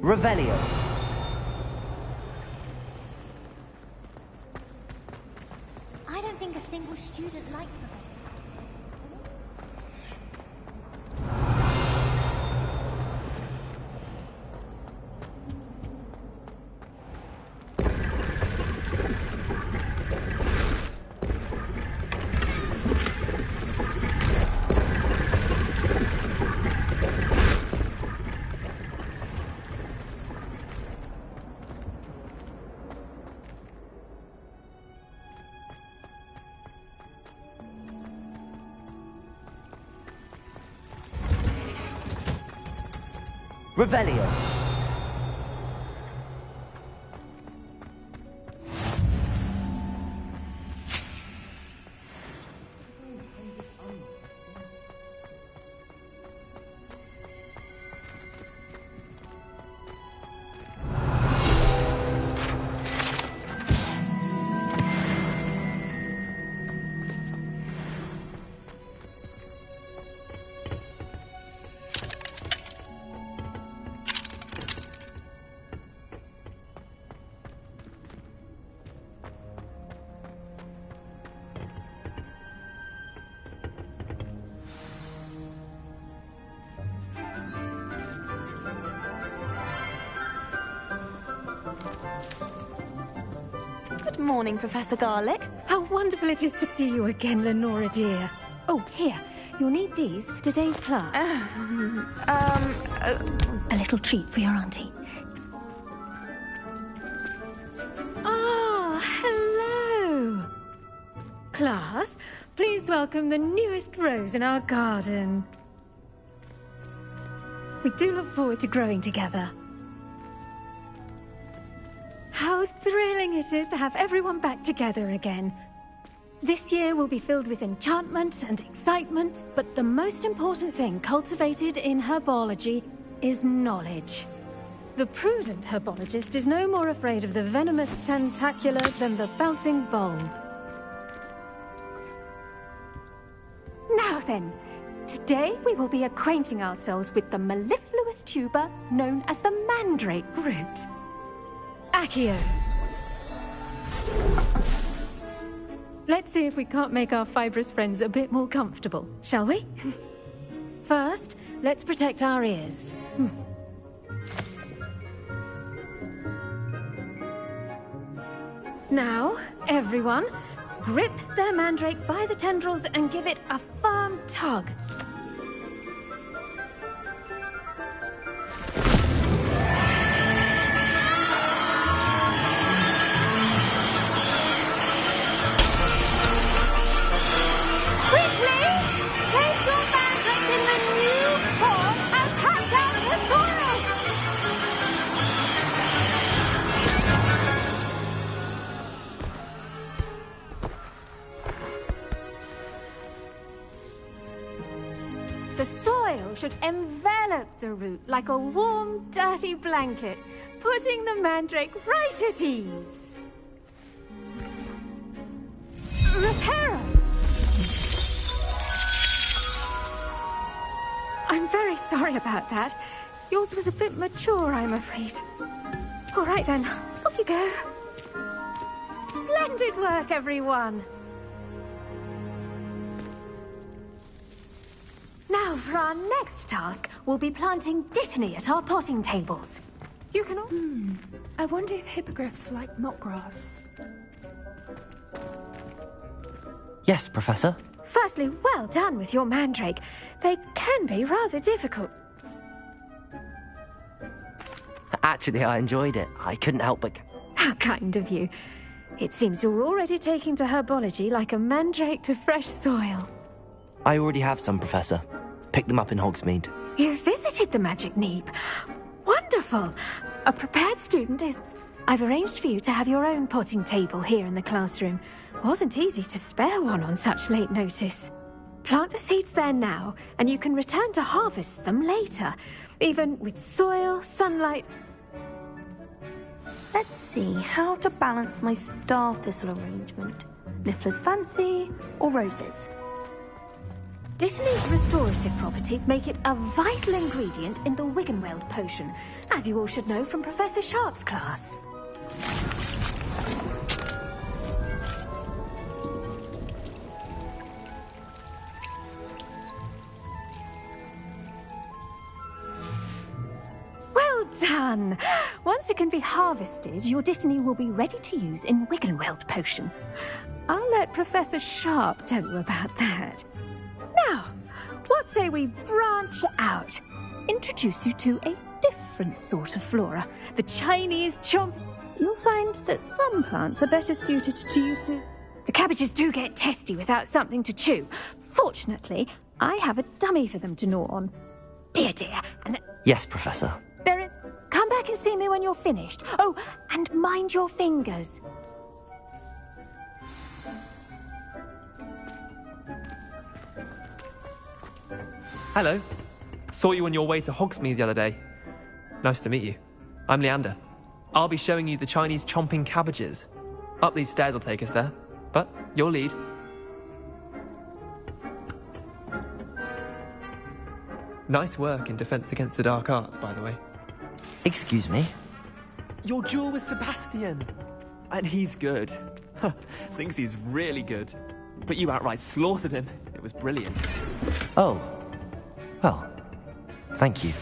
Revelio. I don't think a single student liked them. Revelio. Good morning, Professor Garlick. How wonderful it is to see you again, Lenora dear. Oh, here. You'll need these for today's class. A little treat for your auntie. Ah, hello. Class, please welcome the newest rose in our garden. We do look forward to growing together. How thrilling it is to have everyone back together again. This year will be filled with enchantment and excitement, but the most important thing cultivated in herbology is knowledge. The prudent herbologist is no more afraid of the venomous tentacula than the bouncing bulb. Now then, today we will be acquainting ourselves with the mellifluous tuber known as the mandrake root. Accio. Let's see if we can't make our fibrous friends a bit more comfortable, shall we? First, let's protect our ears. Now, everyone, grip their mandrake by the tendrils and give it a firm tug. The soil should envelop the root like a warm, dirty blanket, putting the mandrake right at ease. Reparo! I'm very sorry about that. Yours was a bit mature, I'm afraid. All right then, off you go. Splendid work, everyone! Now, for our next task, we'll be planting dittany at our potting tables. You can all... I wonder if hippogriffs like knotgrass. Yes, Professor. Firstly, well done with your mandrake. They can be rather difficult. Actually, I enjoyed it. I couldn't help but... How kind of you. It seems you're already taking to herbology like a mandrake to fresh soil. I already have some, Professor. Picked them up in Hogsmeade. You visited the Magic Neep. Wonderful. A prepared student is... I've arranged for you to have your own potting table here in the classroom. Wasn't easy to spare one on such late notice. Plant the seeds there now, and you can return to harvest them later, even with soil, sunlight... Let's see how to balance my star thistle arrangement. Niffler's fancy or roses? Dittany's restorative properties make it a vital ingredient in the Wiggenweld potion, as you all should know from Professor Sharp's class. Well done! Once it can be harvested, your Dittany will be ready to use in Wiggenweld potion. I'll let Professor Sharp tell you about that. Now, what say we branch out? Introduce you to a different sort of flora, the Chinese chomp. You'll find that some plants are better suited to use. The cabbages do get testy without something to chew. Fortunately, I have a dummy for them to gnaw on. Be a dear, and Yes, Professor. come back and see me when you're finished. Oh, and mind your fingers. Hello. Saw you on your way to Hogsmeade the other day. Nice to meet you. I'm Leander. I'll be showing you the Chinese chomping cabbages. Up these stairs will take us there, but your lead. Nice work in Defense Against the Dark Arts, by the way. Excuse me? Your duel with Sebastian. And he's good. Thinks he's really good. But you outright slaughtered him. It was brilliant. Oh. Well, thank you.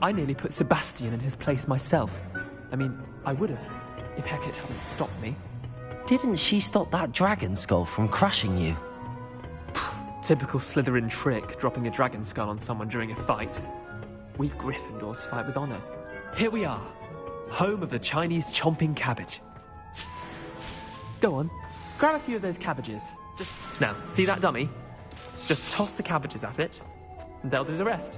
I nearly put Sebastian in his place myself. I mean, I would have, if Hecate hadn't stopped me. Didn't she stop that dragon skull from crushing you? Typical Slytherin trick, dropping a dragon skull on someone during a fight. We Gryffindors fight with honor. Here we are, home of the Chinese chomping cabbage. Go on, grab a few of those cabbages. Now, see that dummy? Just toss the cabbages at it, and they'll do the rest.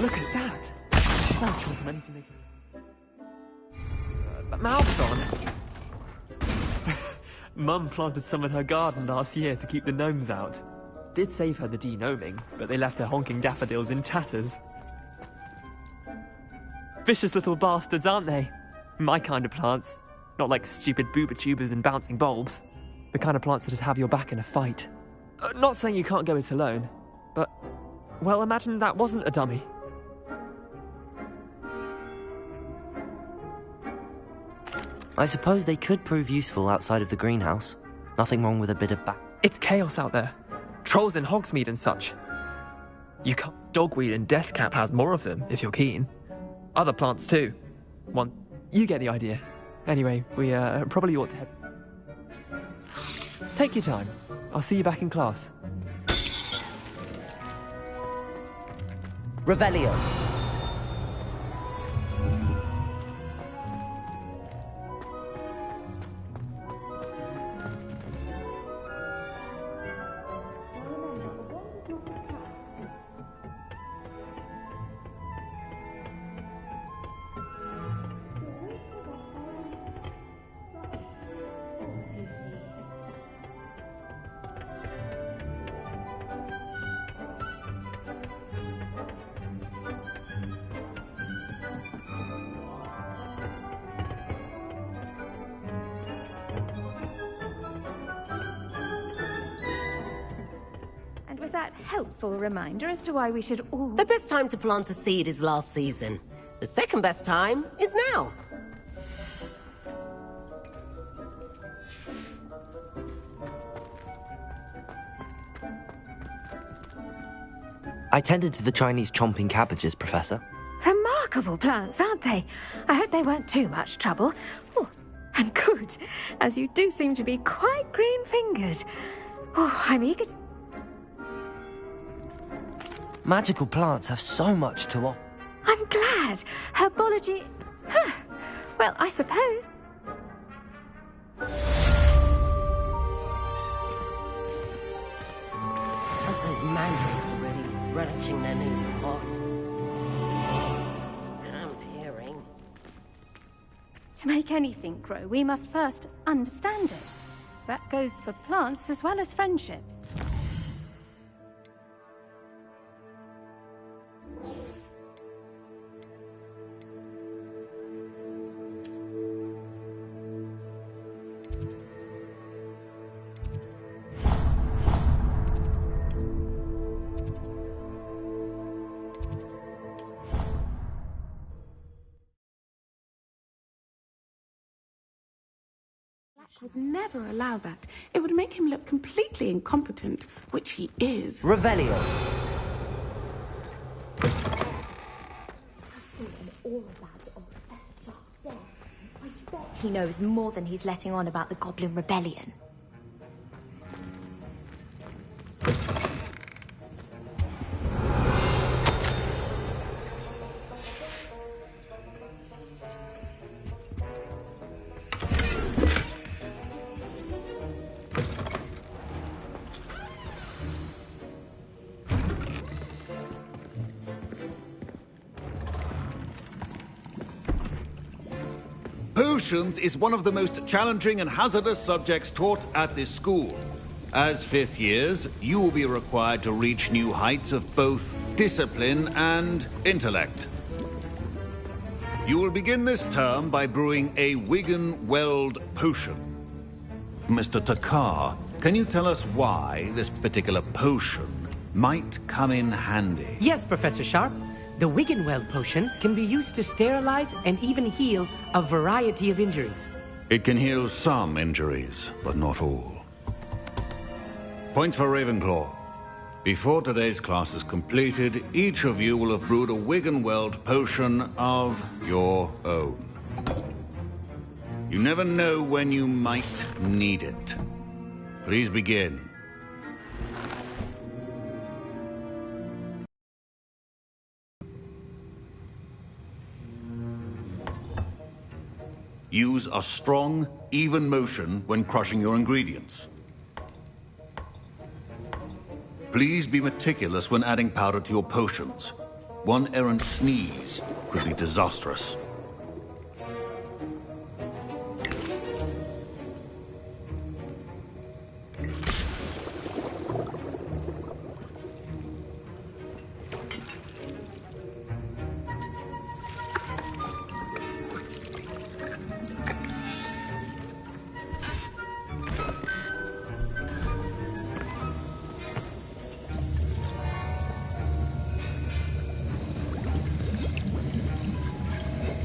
Look at that! They'll chomp from anything they can. Mouths on! Mum planted some in her garden last year to keep the gnomes out. Did save her the de-gnoming, but they left her honking daffodils in tatters. Vicious little bastards, aren't they? My kind of plants. Not like stupid booba tubers and bouncing bulbs. The kind of plants that'd have your back in a fight. Not saying you can't go it alone, but... well, imagine that wasn't a dummy. I suppose they could prove useful outside of the greenhouse. Nothing wrong with a bit of It's chaos out there. Trolls in Hogsmeade and such. You can't... Dogweed and Deathcap has more of them, if you're keen. Other plants too. One... You get the idea. Anyway, we probably ought to head... Take your time. I'll see you back in class. Revelio. That helpful reminder as to why we should all... The best time to plant a seed is last season. The second best time is now. I tended to the Chinese chomping cabbages, Professor. Remarkable plants, aren't they? I hope they weren't too much trouble. Oh, and good, as you do seem to be quite green-fingered. Oh, I'm eager to... Magical plants have so much to offer. I'm glad. Herbology... well, I suppose... Hope those mandrakes are really relishing their new pot. Damned hearing. To make anything grow, we must first understand it. That goes for plants as well as friendships. would never allow that. It would make him look completely incompetent, which he is. Revelio. He knows more than he's letting on about the Goblin Rebellion. Potions is one of the most challenging and hazardous subjects taught at this school. As fifth years, you will be required to reach new heights of both discipline and intellect. You will begin this term by brewing a Wigan-Weld potion. Mr. Takar, can you tell us why this particular potion might come in handy? Yes, Professor Sharp. The Wigan-Weld potion can be used to sterilize and even heal a variety of injuries. It can heal some injuries, but not all. Points for Ravenclaw. Before today's class is completed, each of you will have brewed a Wigan-Weld potion of your own. You never know when you might need it. Please begin. Use a strong, even motion when crushing your ingredients. Please be meticulous when adding powder to your potions. One errant sneeze could be disastrous.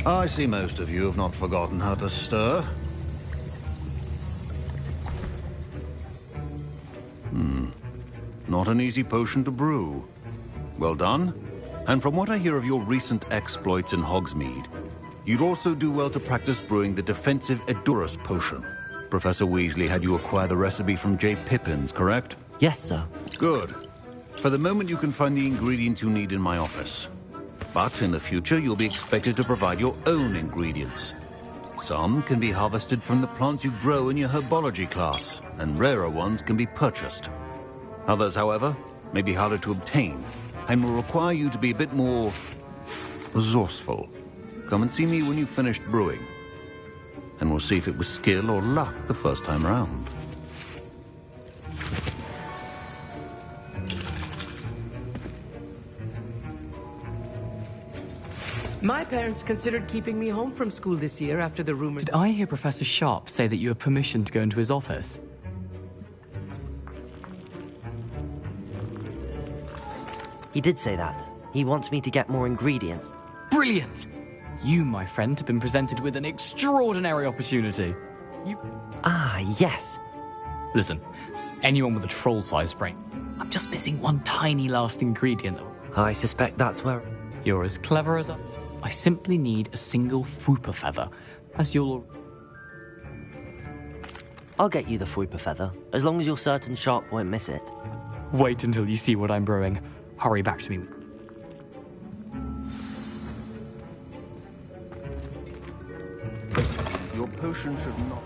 I see most of you have not forgotten how to stir. Not an easy potion to brew. Well done. And from what I hear of your recent exploits in Hogsmeade, you'd also do well to practice brewing the defensive Edurus potion. Professor Weasley had you acquire the recipe from J. Pippins, correct? Yes, sir. Good. For the moment, you can find the ingredients you need in my office. But in the future, you'll be expected to provide your own ingredients. Some can be harvested from the plants you grow in your herbology class, and rarer ones can be purchased. Others, however, may be harder to obtain, and will require you to be a bit more resourceful. Come and see me when you've finished brewing, and we'll see if it was skill or luck the first time around. My parents considered keeping me home from school this year after the rumors... Did I hear Professor Sharp say that you have permission to go into his office? He did say that. He wants me to get more ingredients. Brilliant! You, my friend, have been presented with an extraordinary opportunity. You... Ah, yes. Listen, anyone with a troll-sized brain. I'm just missing one tiny last ingredient. I suspect that's where... You're as clever as I simply need a single Fwooper feather, as you'll... I'll get you the Fwooper feather, as long as you're certain Sharp won't miss it. Wait until you see what I'm brewing. Hurry back to me. Your potion should not...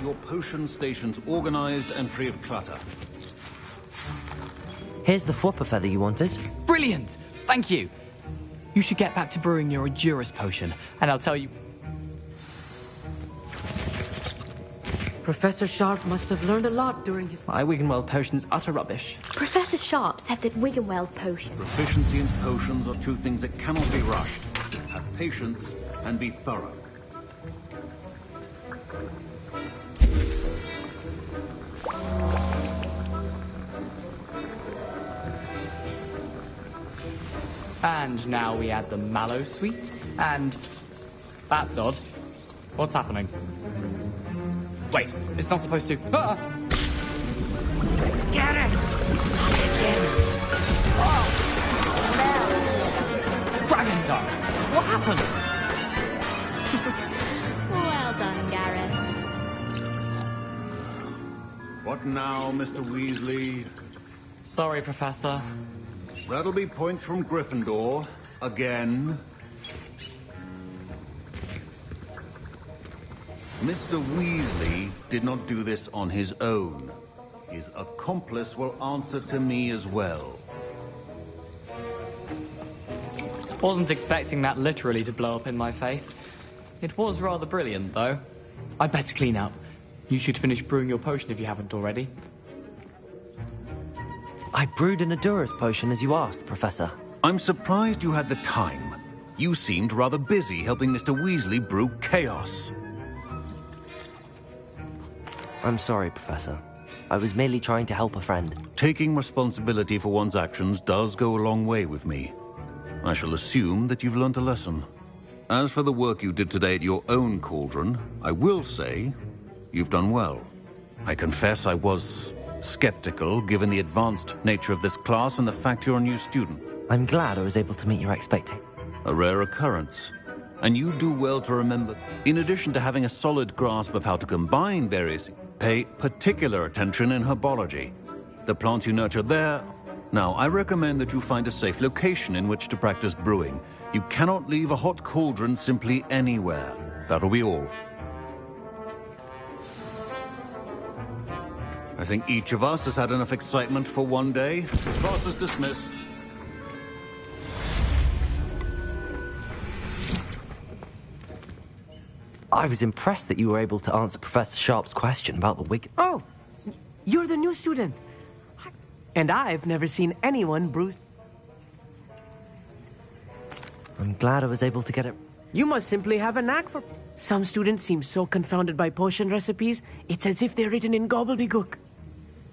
Your potion stations organized and free of clutter. Here's the Fwooper feather you wanted. Brilliant! Thank you! You should get back to brewing your Edurus potion, and I'll tell you... Professor Sharp must have learned a lot during his... My Wigan-Weld potion's utter rubbish. Professor Sharp said that Wigan-Weld potion... Proficiency in potions are two things that cannot be rushed. Have patience and be thorough. And now we add the mallow sweet, and... That's odd. What's happening? Wait, it's not supposed to... Ah! Get it! Get it! Oh! Dragon Star! What happened? Well done, Gareth. What now, Mr. Weasley? Sorry, Professor. That'll be points from Gryffindor. Again. Mr. Weasley did not do this on his own. His accomplice will answer to me as well. Wasn't expecting that literally to blow up in my face. It was rather brilliant, though. I'd better clean up. You should finish brewing your potion if you haven't already. I brewed an Adura's potion as you asked, Professor. I'm surprised you had the time. You seemed rather busy helping Mr. Weasley brew chaos. I'm sorry, Professor. I was merely trying to help a friend. Taking responsibility for one's actions does go a long way with me. I shall assume that you've learnt a lesson. As for the work you did today at your own cauldron, I will say you've done well. I confess I was skeptical given the advanced nature of this class and the fact you're a new student. I'm glad I was able to meet your expectations. A rare occurrence. And you do well to remember, in addition to having a solid grasp of how to combine various, pay particular attention in herbology. The plants you nurture there. Now, I recommend that you find a safe location in which to practice brewing. You cannot leave a hot cauldron simply anywhere. That'll be all. I think each of us has had enough excitement for one day. Class is dismissed. I was impressed that you were able to answer Professor Sharp's question about the wig. Oh, you're the new student. And I've never seen anyone brew... I'm glad I was able to get it. You must simply have a knack for... Some students seem so confounded by potion recipes, it's as if they're written in gobbledygook.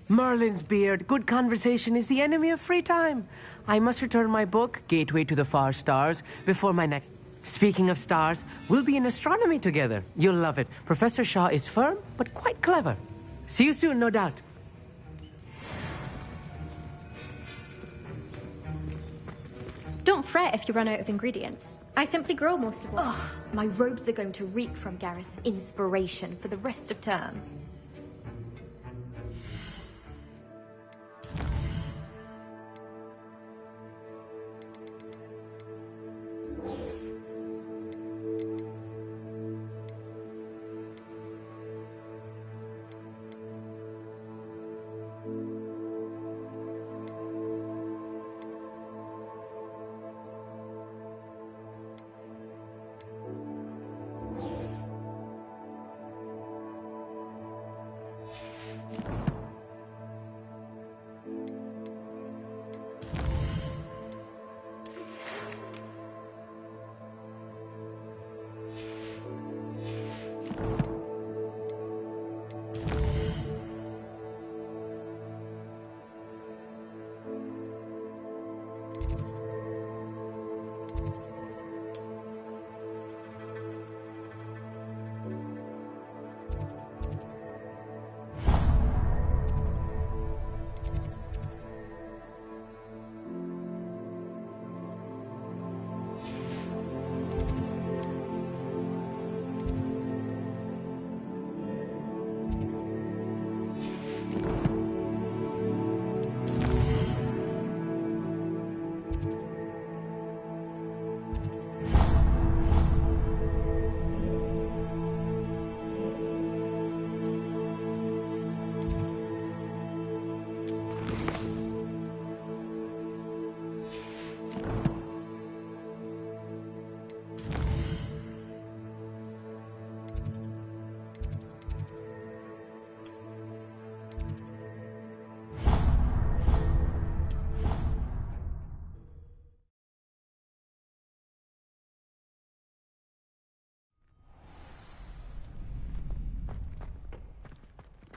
Merlin's beard, good conversation is the enemy of free time. I must return my book, Gateway to the Far Stars, before my next... Speaking of stars, we'll be in astronomy together. You'll love it. Professor Shaw is firm, but quite clever. See you soon, no doubt. Don't fret if you run out of ingredients. I simply grow most of them. Ugh, my robes are going to reek from Gareth's inspiration for the rest of term.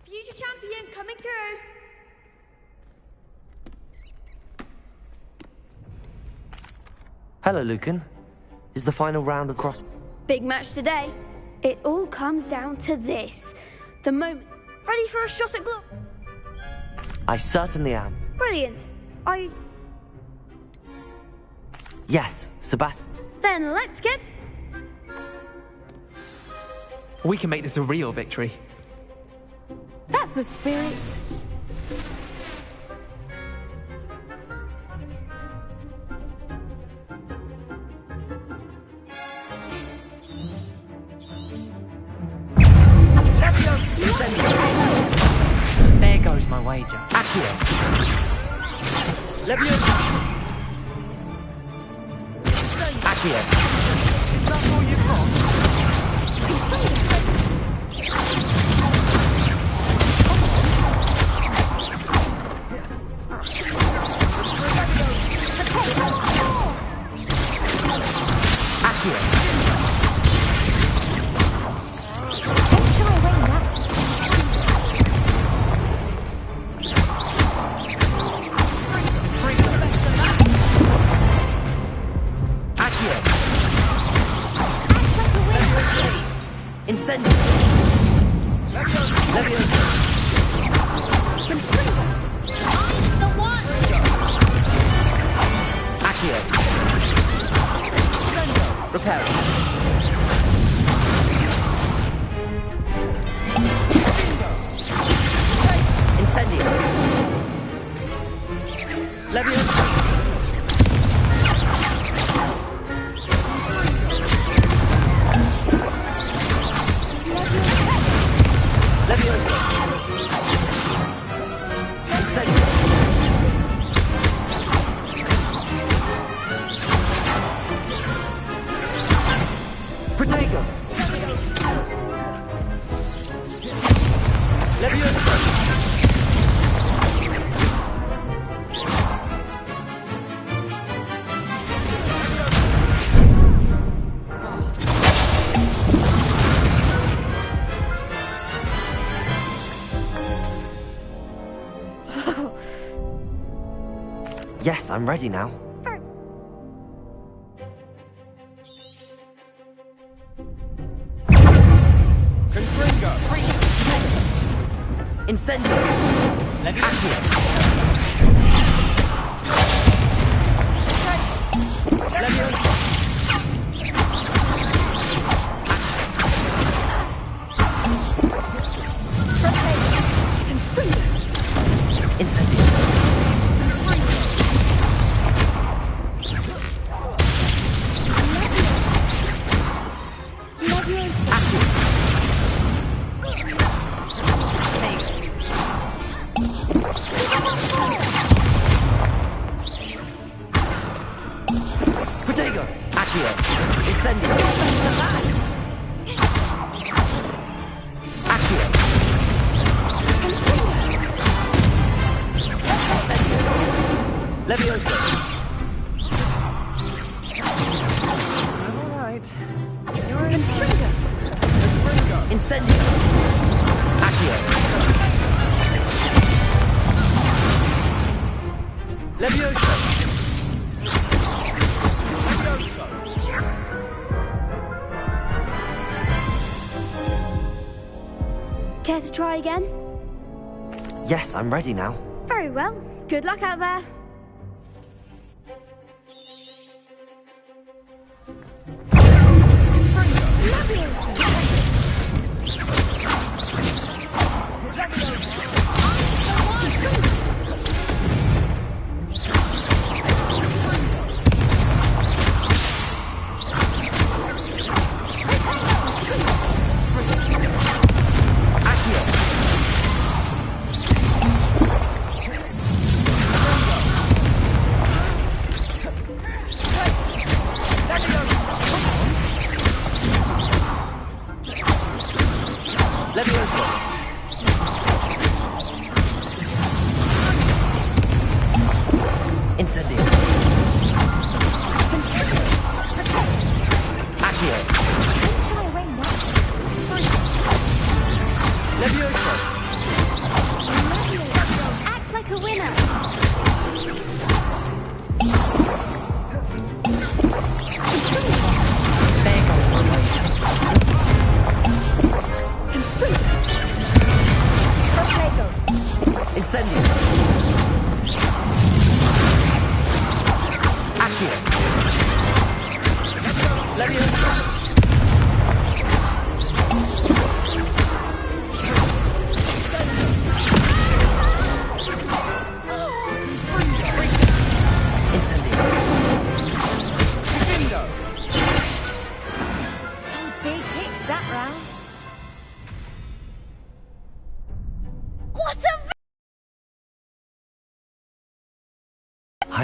Future champion coming through. Hello, Lucan. Is the final round of cross... Big match today. It all comes down to this. The moment. Ready for a shot at glory? I certainly am. Brilliant. Yes, Sebastian. Then let's get... We can make this a real victory. That's the spirit. There goes my wager. Accio. Leviosa. Accio. Is that all you've got? Incendio. Leviosa. I'm the one! Accio. Repel. Incendio. Leviosa. Leviosa. Incendio. Protego. Leviosa. Yes, I'm ready now. Incendio. Accio. Leviosa. Incendio. Protego. Accio. Incendio. Accio. Incendio. Leviosa. All right. You're in Springa. Incendio. Accio. Leviosa. Care to try again? Yes, I'm ready now. Very well. Good luck out there.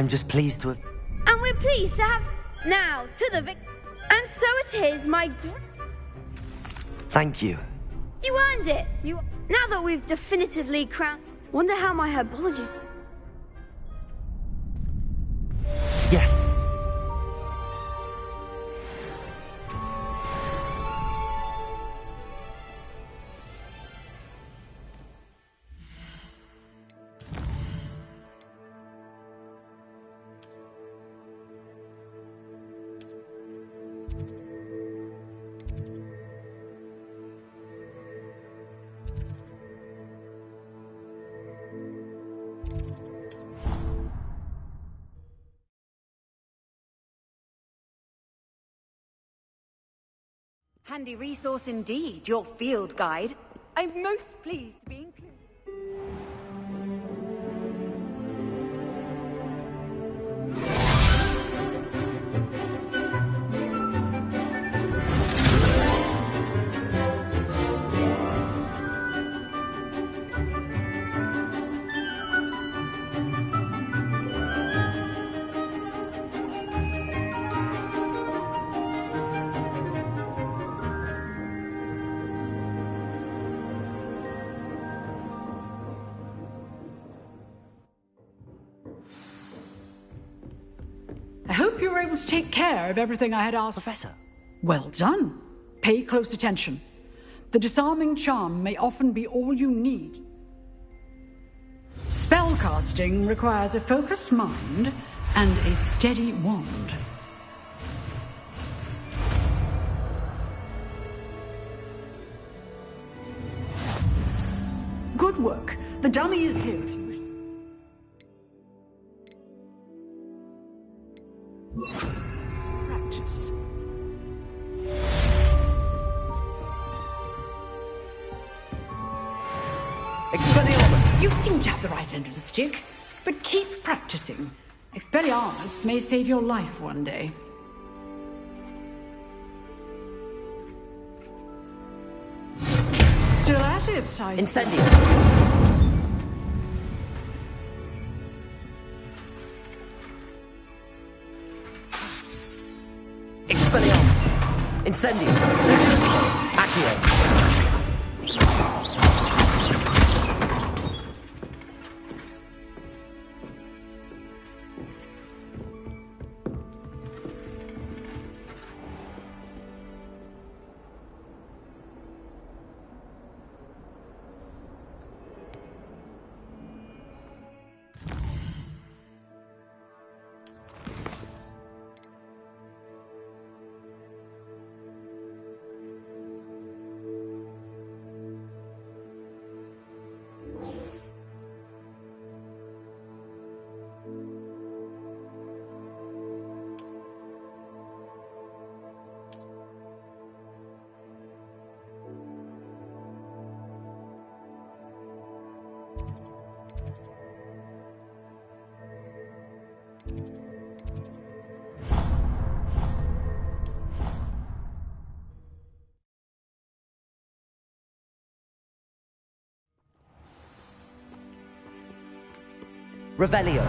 I'm just pleased to have... And we're pleased to have... Now, to the And so it is, Thank you. You earned it! Now that we've definitively crowned... Wonder how my herbology... Yes. Handy resource indeed, your field guide. I'm most pleased to be included. I hope you were able to take care of everything I had asked. Professor. Well done. Pay close attention. The disarming charm may often be all you need. Spellcasting requires a focused mind and a steady wand. Good work. The dummy is here if you wish. Practice. Expelliarmus! You seem to have the right end of the stick, but keep practicing. Expelliarmus may save your life one day. Still at it, I Incendio! Expelliarmus! Incendio! Accio! Revelio.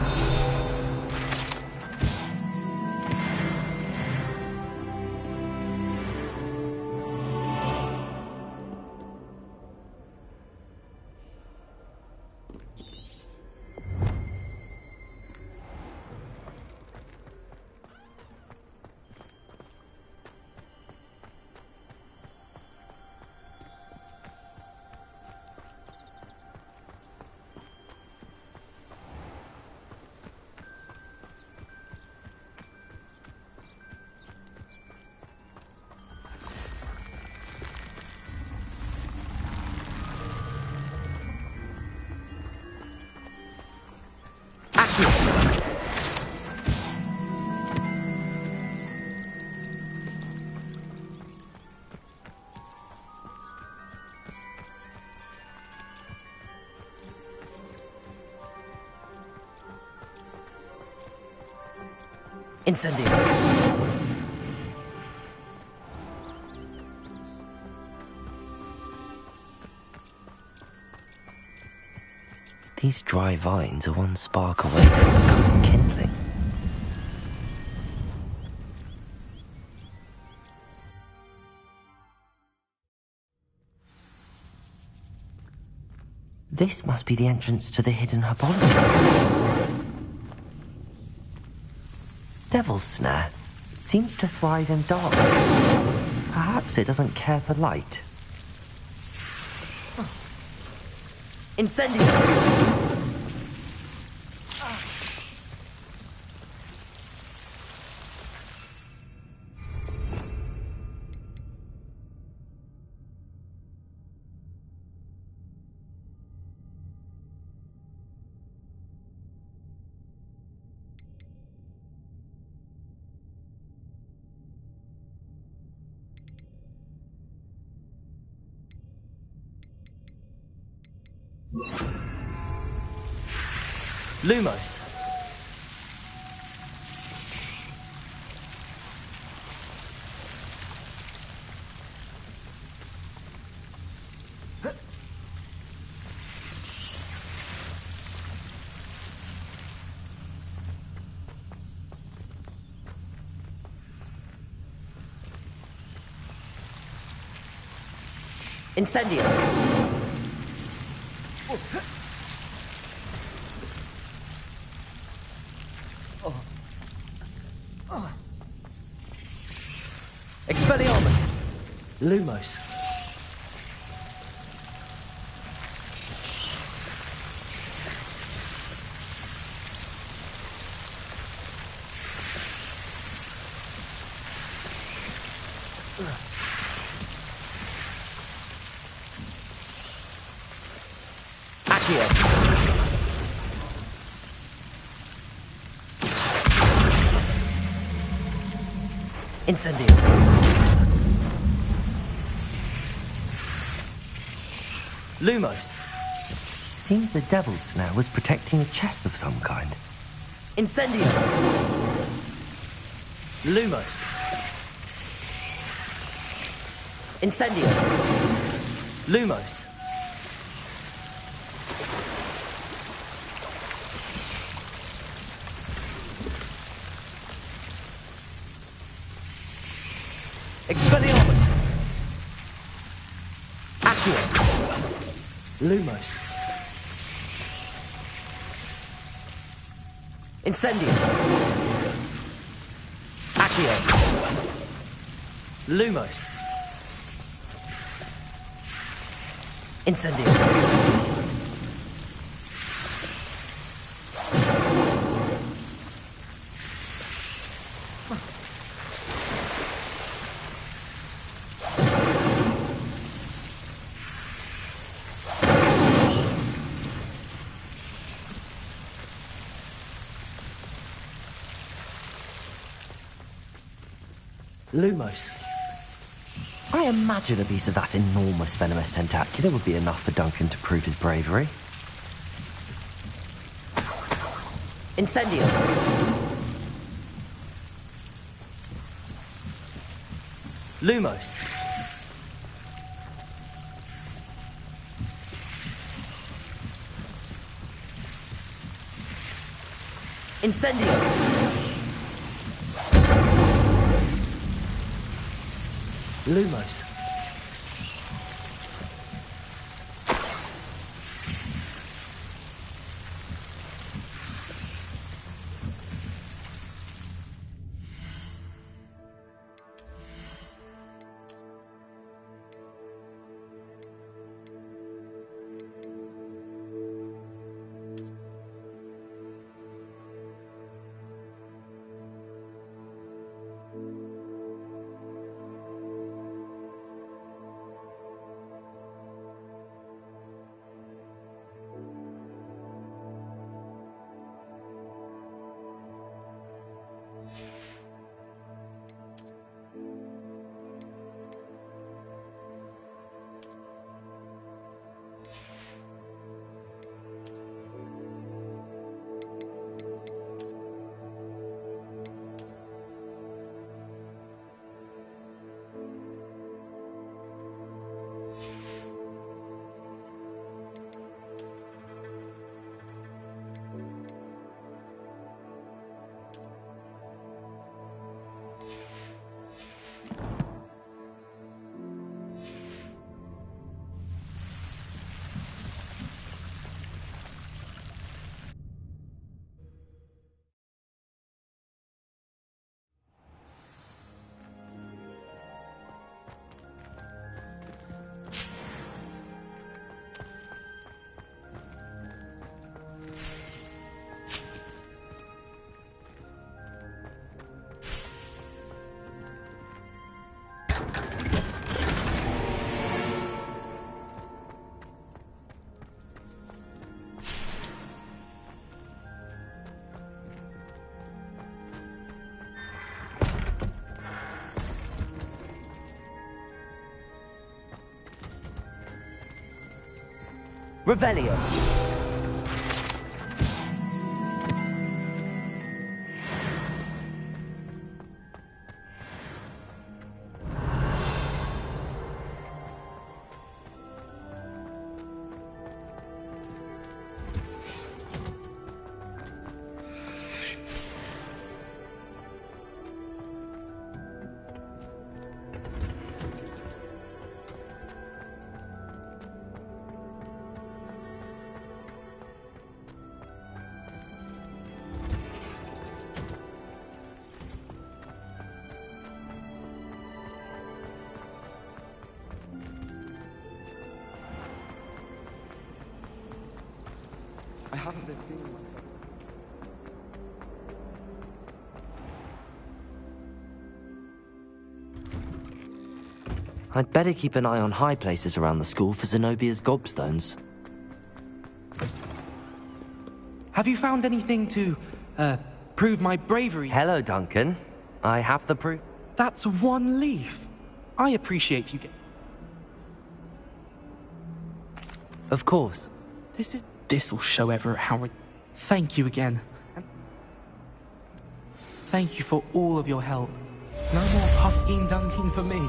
Incendio. These dry vines are one spark away from becoming kindling. This must be the entrance to the hidden herbology. Devil's Snare seems to thrive in darkness. Perhaps it doesn't care for light. Incendio! Lumos. Incendio. Expelliarmus! Lumos. Accio. Incendio. Lumos. Seems the Devil's Snare was protecting a chest of some kind. Incendio. Lumos. Incendio. Lumos. Expelliarmus. Accio. Lumos. Incendio. Accio. Lumos. Incendio. Lumos. I imagine a piece of that enormous venomous tentacular would be enough for Duncan to prove his bravery. Incendio. Lumos. Incendio. Lumos. Revelio. I haven't been feeling like that. I'd better keep an eye on high places around the school for Zenobia's gobstones. Have you found anything to, prove my bravery? Hello, Duncan. I have the proof. That's one leaf. I appreciate you. Of course. This'll show Everett how. Thank you again. Thank you for all of your help. No more puff-skiing dunking for me.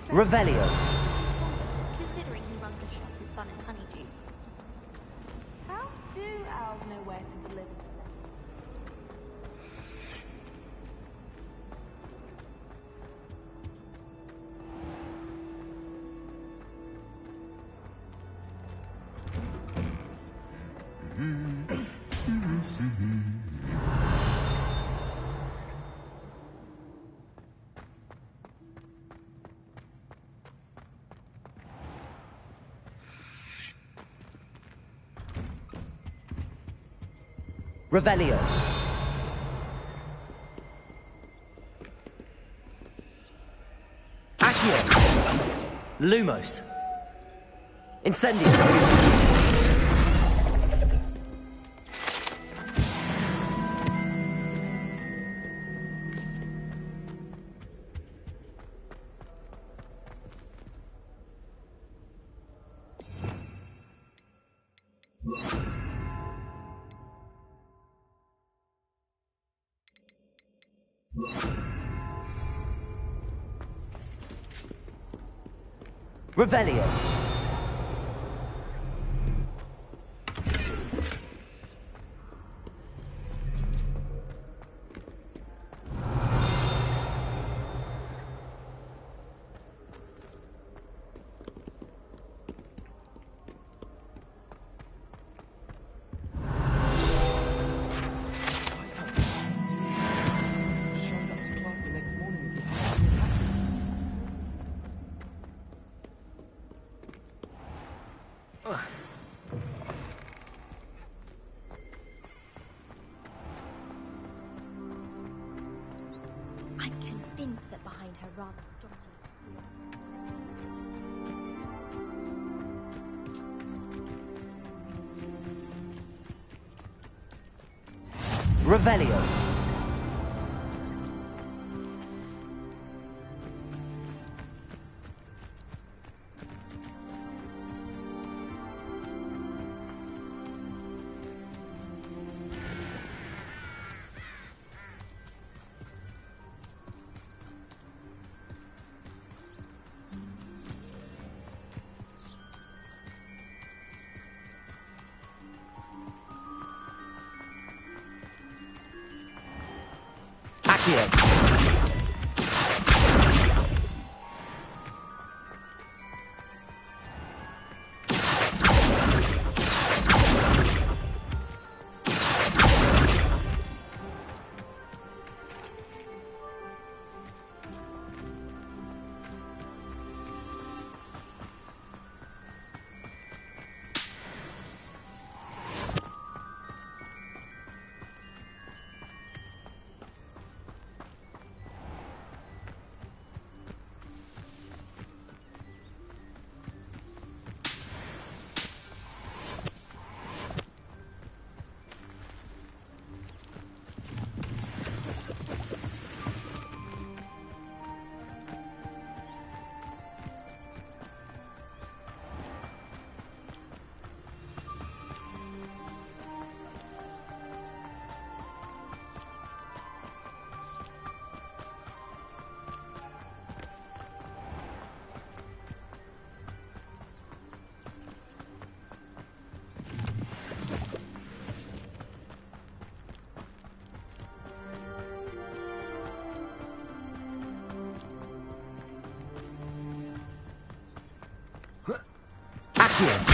Revelio. Considering he runs a shop as fun as honeydews. How do owls know where to deliver them? Revelio. Accio. Lumos. Incendio. Revelio. I'm convinced that behind her rather dodgy... Revelio. Accio. Accio.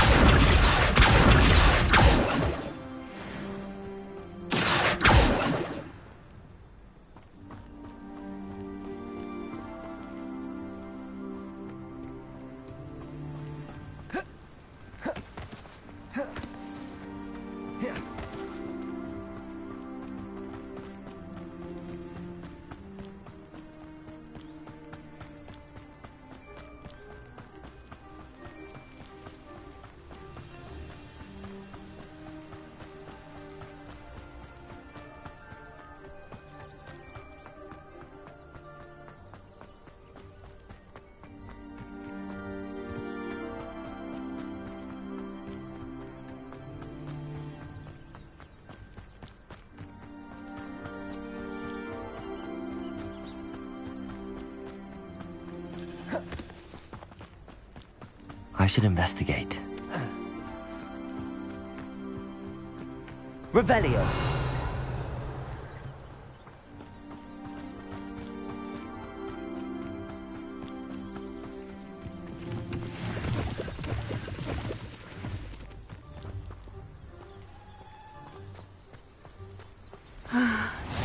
I should investigate. Revelio.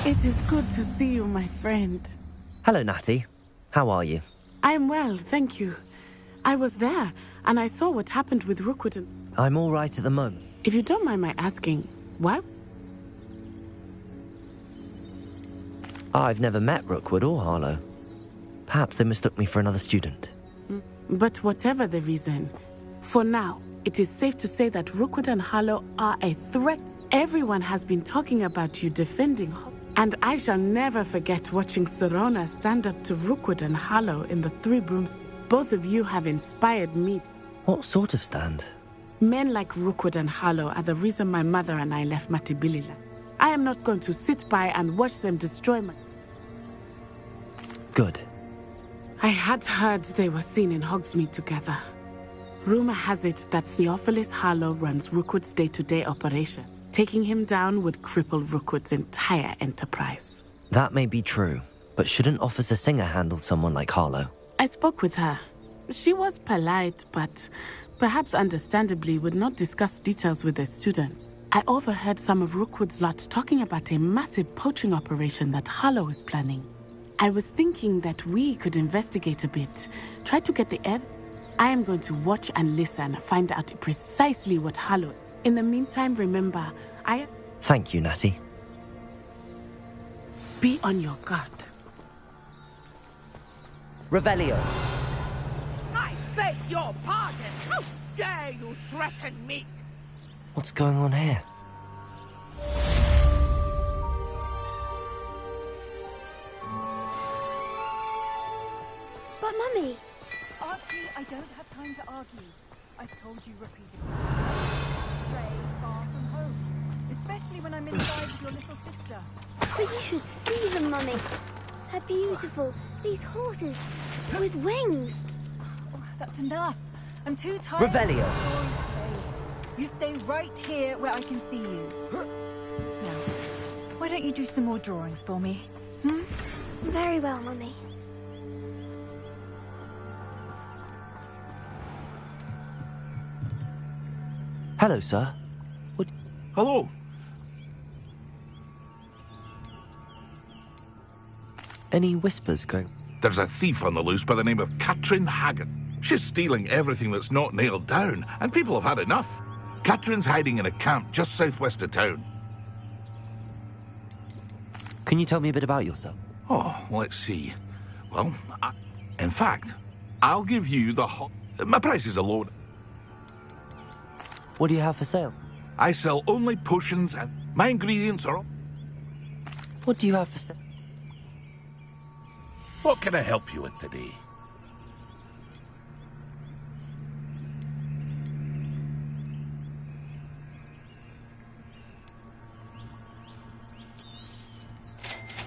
It is good to see you, my friend. Hello, Natty. How are you? I'm well, thank you. I was there, and I saw what happened with Rookwood and... I'm all right at the moment. If you don't mind my asking, why? I've never met Rookwood or Harlow. Perhaps they mistook me for another student. But whatever the reason, for now, it is safe to say that Rookwood and Harlow are a threat. Everyone has been talking about you defending, and I shall never forget watching Serona stand up to Rookwood and Harlow in the Three Broomsticks. Both of you have inspired me. What sort of stand? Men like Rookwood and Harlow are the reason my mother and I left Matibilila. I am not going to sit by and watch them destroy my... Good. I had heard they were seen in Hogsmeade together. Rumor has it that Theophilus Harlow runs Rookwood's day-to-day operation. Taking him down would cripple Rookwood's entire enterprise. That may be true, but shouldn't Officer Singer handle someone like Harlow? I spoke with her. She was polite, but perhaps understandably would not discuss details with a student. I overheard some of Rookwood's lot talking about a massive poaching operation that Harlow is planning. I was thinking that we could investigate a bit, try to get the I am going to watch and listen, find out precisely what Harlow... In the meantime, remember, Thank you, Natty. Be on your guard. Revelio. I beg your pardon! How dare you threaten me? What's going on here? But, Mummy... Archie, I don't have time to argue. I've told you repeatedly. Stray far from home, especially when I'm inside with your little sister. But you should see them, Mummy. They're beautiful. These horses with wings. Oh, that's enough. I'm too tired. Revelio. You stay right here where I can see you. Now, why don't you do some more drawings for me? Very well, Mummy. Hello, sir. Hello. Any whispers going? There's a thief on the loose by the name of Katrin Hagen. She's stealing everything that's not nailed down, and people have had enough. Katrin's hiding in a camp just southwest of town. Can you tell me a bit about yourself? Oh, let's see. Well, in fact, I'll give you the my price is a load. What do you have for sale? I sell only potions and my ingredients are... What do you have for sale? What can I help you with today?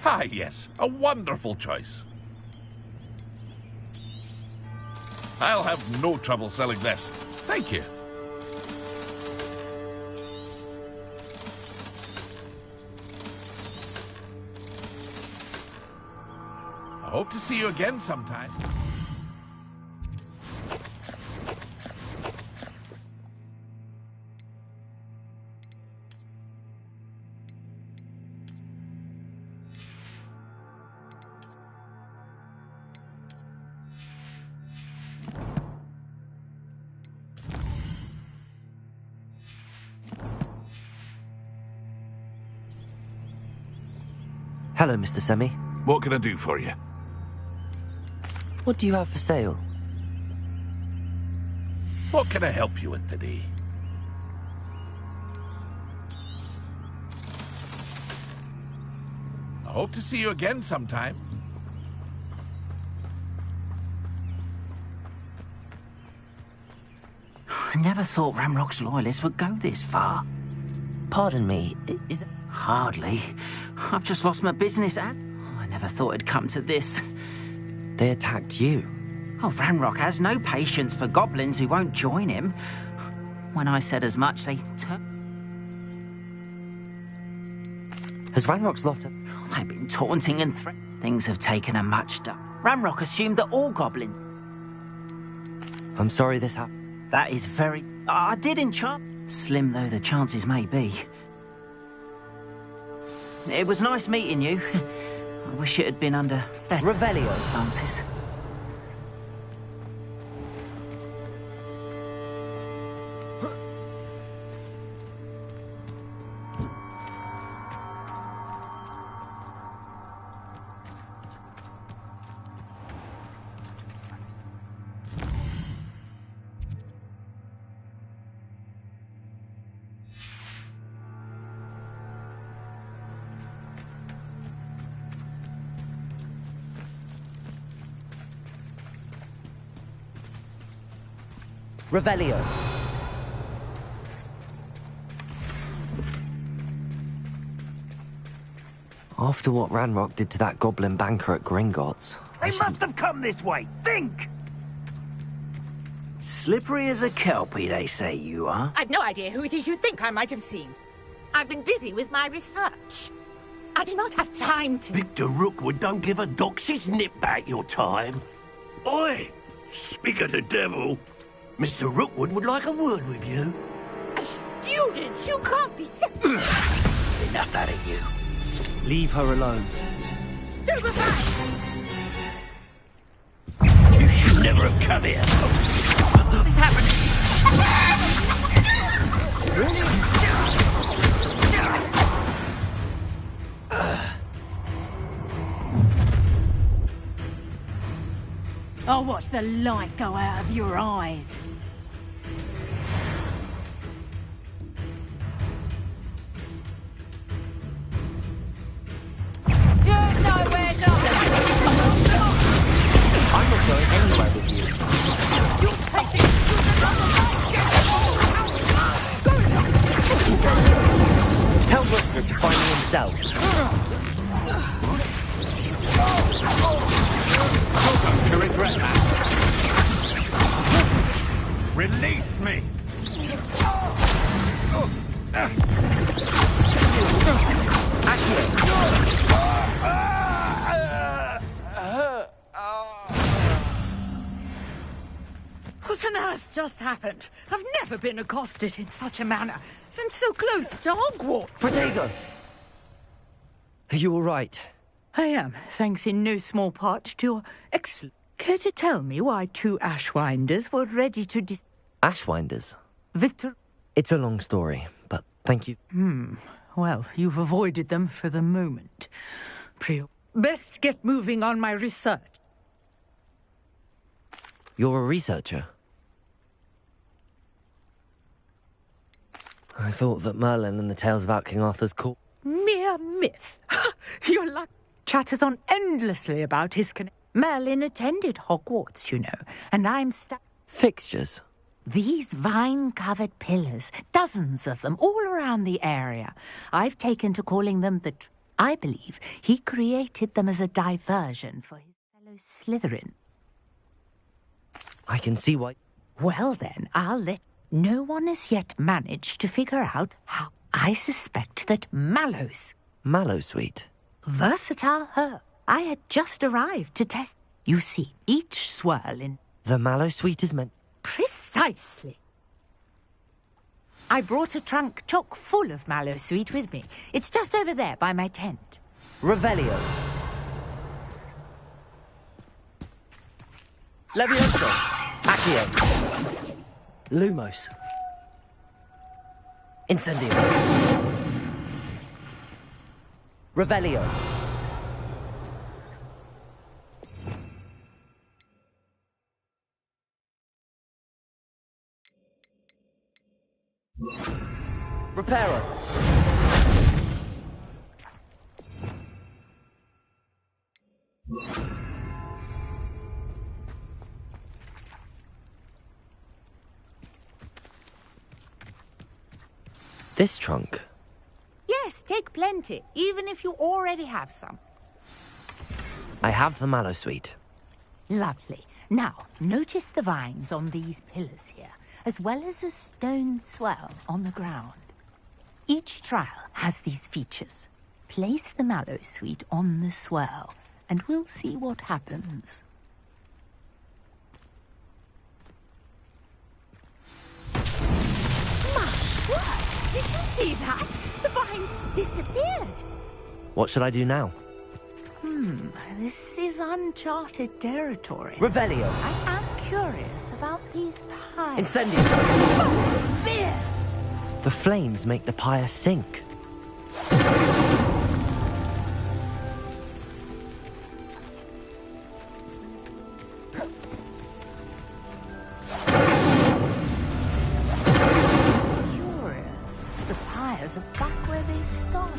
Ah, yes, a wonderful choice. I'll have no trouble selling this. Thank you. I hope to see you again sometime. Hello, Mr. Semi. What can I do for you? What do you have for sale? What can I help you with today? I hope to see you again sometime. I never thought Ramrock's loyalists would go this far. Pardon me, is it... Hardly. I've just lost my business, and I never thought it'd come to this. They attacked you? Oh, Ranrock has no patience for goblins who won't join him. When I said as much, they turned... Has Ranrock's lot of... They've been taunting and threatening. Things have taken a much dark... Ranrock assumed that all goblins... I'm sorry this happened. That is very... I did enchant... Slim though the chances may be. It was nice meeting you. I wish it had been under better circumstances. Revelio. After what Ranrock did to that goblin banker at Gringotts... They must have come this way! Think! Slippery as a kelpie, they say you are. I've no idea who it is you think I might have seen. I've been busy with my research. I do not have time to... Victor Rookwood don't give a doxy's nip back your time. Oi! Speak of the devil. Mr. Rookwood would like a word with you. A student? You can't be... Enough out of you. Leave her alone. Stupefy! You should never have come here. What is happening? I'll watch the light go out of your eyes. You're nowhere to... I'm not going anywhere with you. You're taking... Tell Rookwood to find me himself. To regret that. Release me! has just happened? I've never been accosted in such a manner, and so close to Hogwarts. Protego! Are you all right? I am, thanks in no small part to your excellence. Care to tell me why 2 Ashwinders were ready to Ashwinders? Victor? It's a long story, but thank you. Well, you've avoided them for the moment. Best get moving on my research. You're a researcher? I thought that Merlin and the tales about King Arthur's court... Mere myth. Your luck chatters on endlessly about his Merlin attended Hogwarts, you know, and I'm Fixtures? These vine-covered pillars, dozens of them, all around the area. I've taken to calling them I believe he created them as a diversion for his fellow Slytherin. I can see why... Well then, I'll let... No one has yet managed to figure out how... I suspect that Mallows... Mallowsweet? Versatile herb. I had just arrived to test... You see, each swirl in... The Mallowsweet is meant... Precisely. I brought a trunk chock full of Mallowsweet with me. It's just over there by my tent. Revelio. Levioso. Accio. Lumos. Incendio. Revelio. Reparo. This trunk? Yes, take plenty, even if you already have some. I have the Mallowsweet. Lovely. Now, notice the vines on these pillars here, as well as a stone swell on the ground. Each trial has these features. Place the Mallowsweet on the swell, and we'll see what happens. My word! Did you see that? The vines disappeared. What should I do now? This is uncharted territory. Revelio. I am curious about these pies. Incendio. Oh, beard! The flames make the pyre sink. Curious. The pyres are back where they started.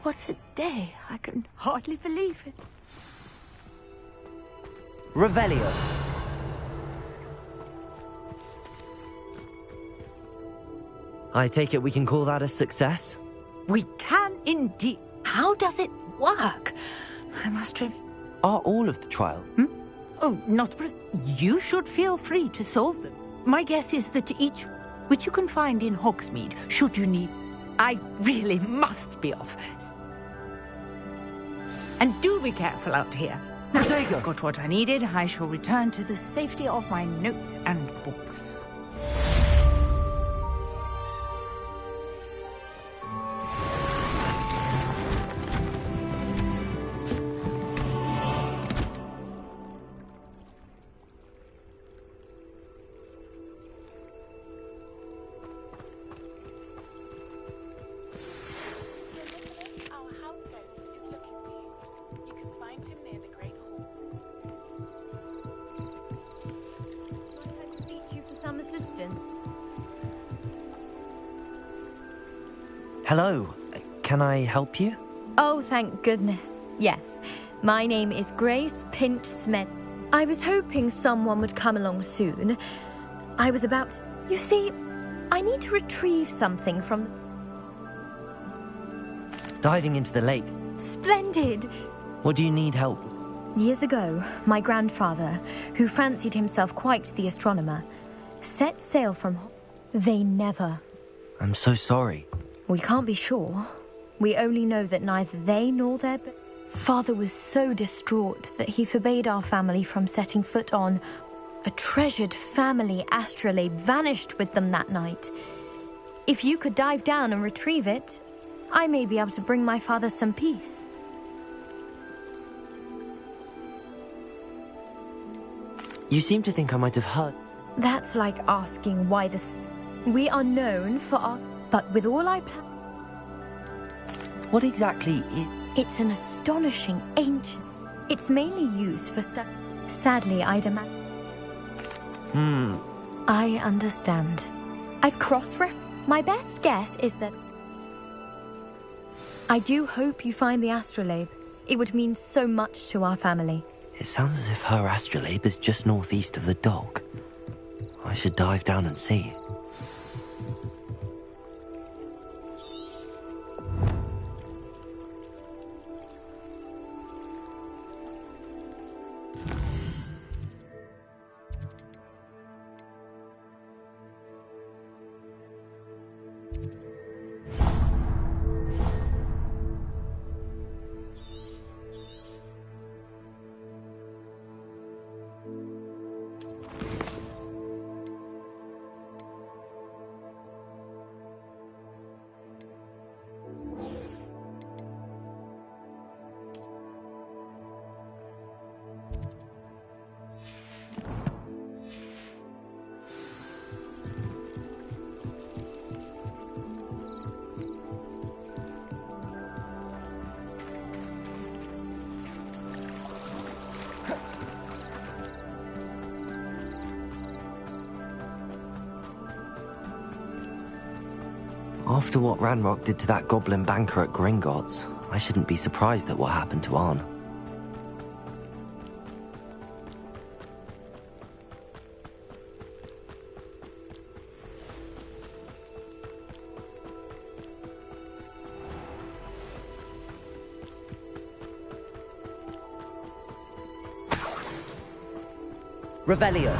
What a day. I can hardly believe it. Revelio. I take it we can call that a success? We can indeed. How does it work? I must have... Are all of the trial? Oh, not... You should feel free to solve them. My guess is that each... which you can find in Hogsmeade, should you need... I really must be off. And do be careful out here. Protego. Got what I needed. I shall return to the safety of my notes and books. Hello. Can I help you? Oh, thank goodness. Yes. My name is Grace Pint Smed. I was hoping someone would come along soon. I was about... You see, I need to retrieve something from... Diving into the lake. Splendid! What do you need help? Years ago, my grandfather, who fancied himself quite the astronomer, set sail from... They never... I'm so sorry. We can't be sure. We only know that neither they nor their... Father was so distraught that he forbade our family from setting foot on... A treasured family astrolabe vanished with them that night. If you could dive down and retrieve it, I may be able to bring my father some peace. You seem to think I might have hurt... That's like asking why this... We are known for our... But with all I plan... What exactly is... It's an astonishing ancient... It's mainly used for stuff... Sadly, I'd imagine... I understand. I've cross-referenced... My best guess is that... I do hope you find the astrolabe. It would mean so much to our family. It sounds as if her astrolabe is just northeast of the dock. I should dive down and see. After what Ranrock did to that goblin banker at Gringotts, I shouldn't be surprised at what happened to Arn. Revelio.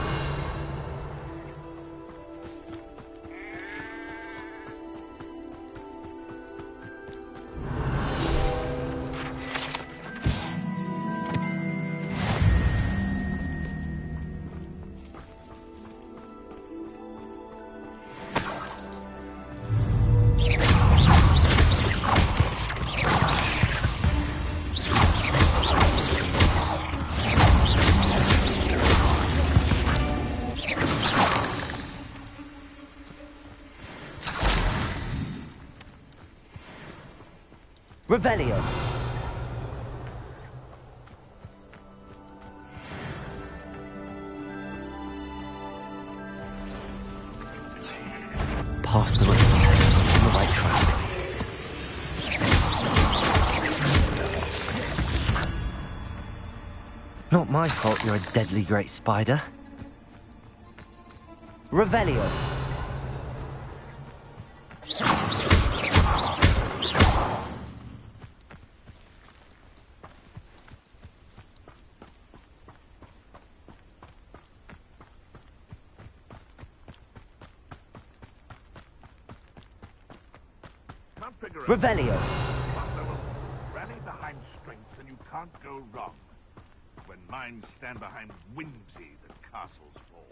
Revelio. Past the rift, on the right track. Not my fault you're a deadly great spider. Revelio. Revelio. Rally behind strength and you can't go wrong. When minds stand behind whimsy, the castles fall.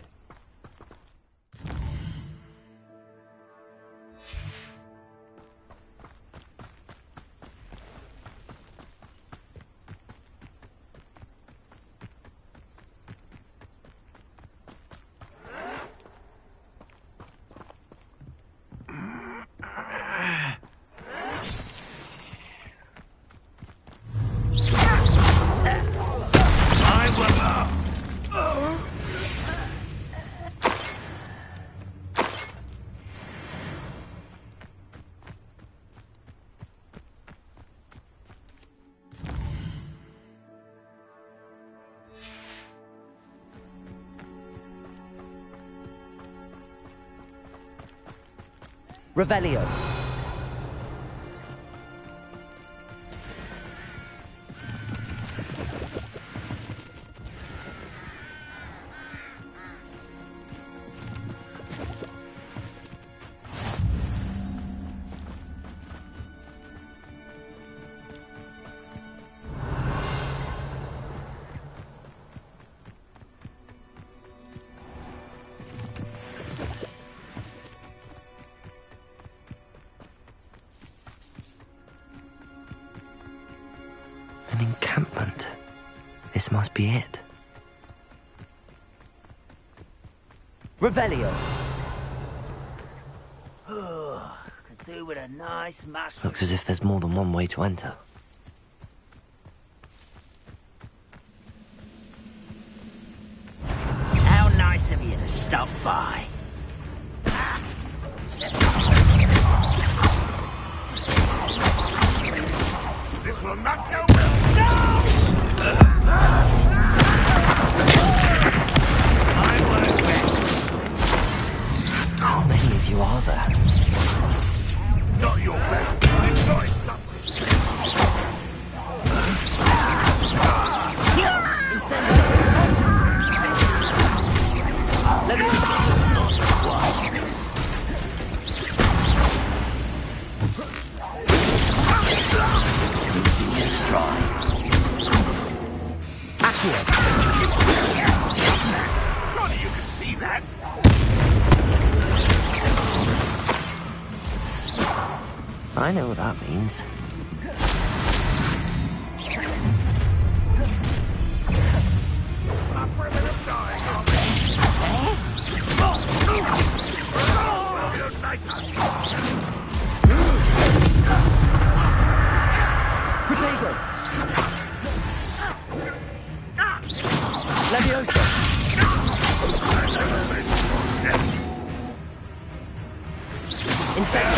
Revelio. This must be it. Revelio. Could do with a nice mash. Looks as if there's more than one way to enter. How nice of you to stop by. This will not go well. No! How many of you are there? Not your best. Enjoy something. Let me Surely you can see that. I know what that means. Protego! Leviosa! Insect!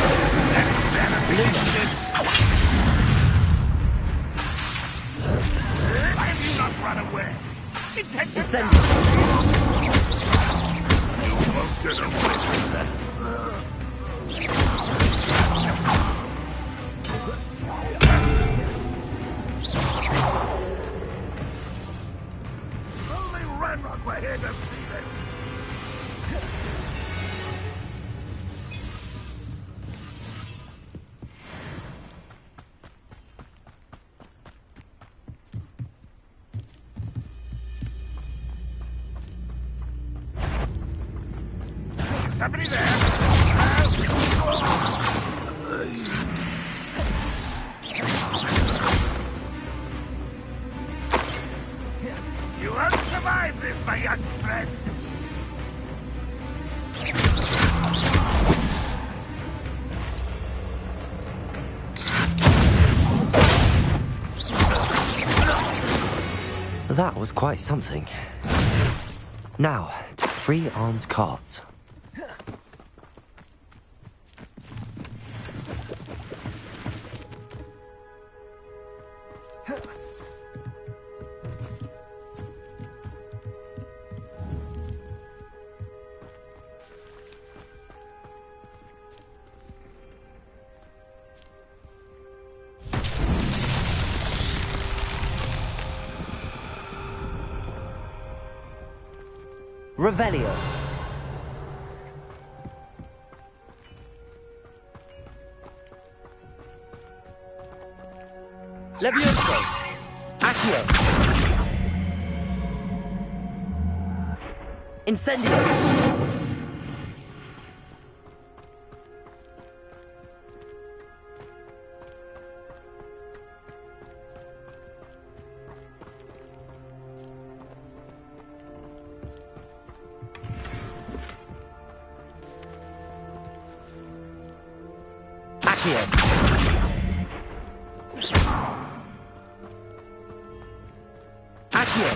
Why have you not run away? Incendio! You won't get away with that. Only Ranrock were here to see them. Somebody there? You won't survive this, my young friend. That was quite something. Now, to free Arn's carts. Revelio. Levioso. Accio. Incendio. Accio. Accio.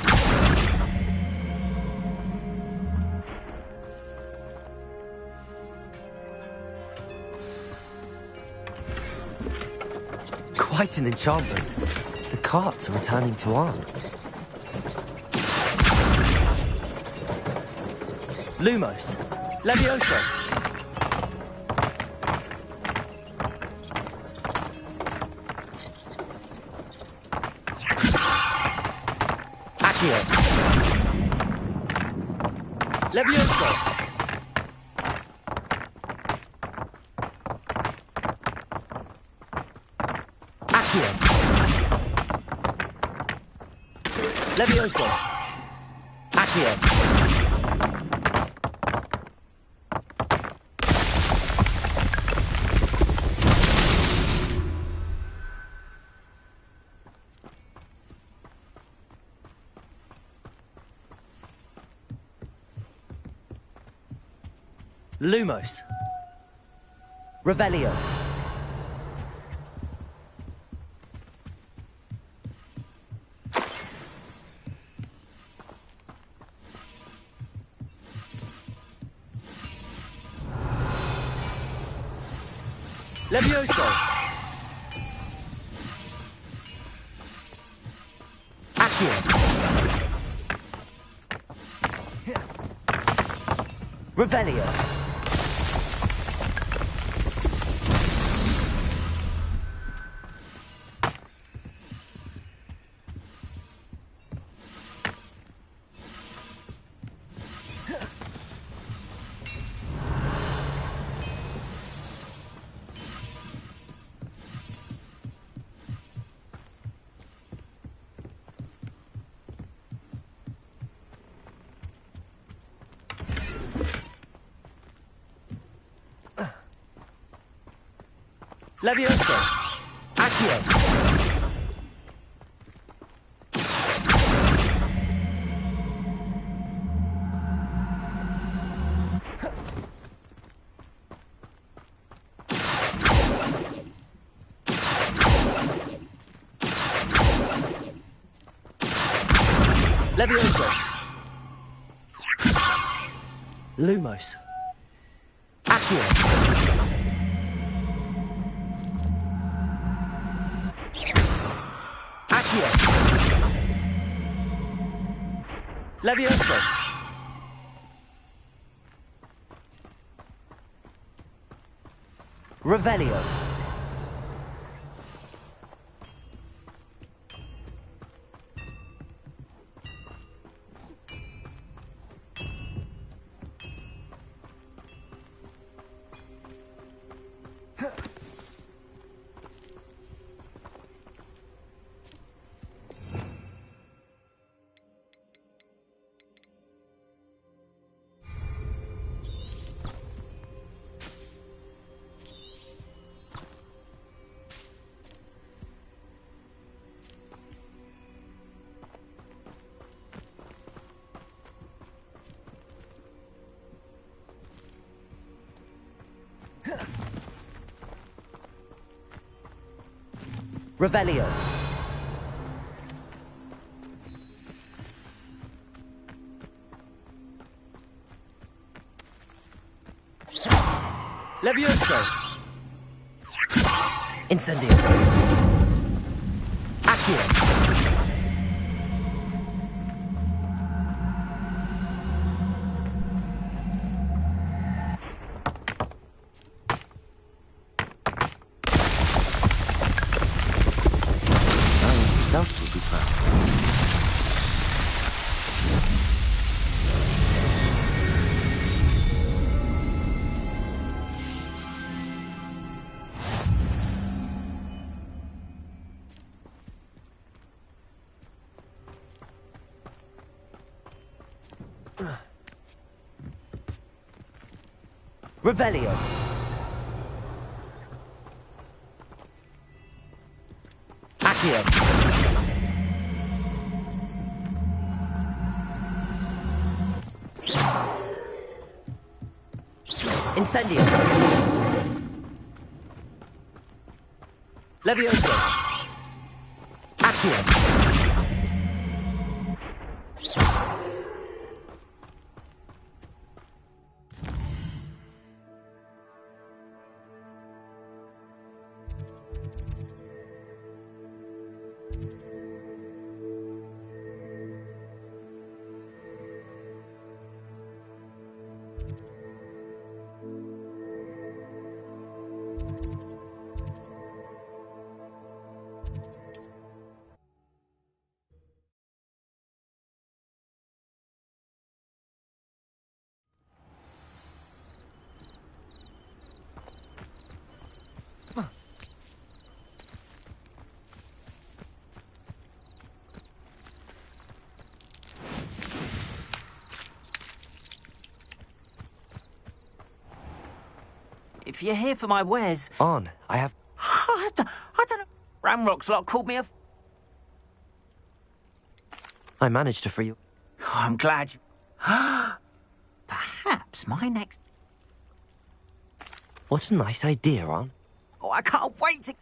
Quite an enchantment. The carts are returning to Arn. Lumos. Levioso. Accio. Levioso. Accio. Levioso. Accio. Lumos. Revelio. Levioso. Accio. Revelio. Levioso. Accio. Levioso. Lumos. Accio. Accio. Levioso. Revelio. Revelio. Levioso. Incendio. Accio. Will be proud. Revelio. Accio. Incendio. Levioso. Accio. If you're here for my wares... On. I have... I don't know. Ramrock's lot called me a... I managed to free you. Oh, I'm glad you... Perhaps my next... What a nice idea, Aunt. Oh, I can't wait to...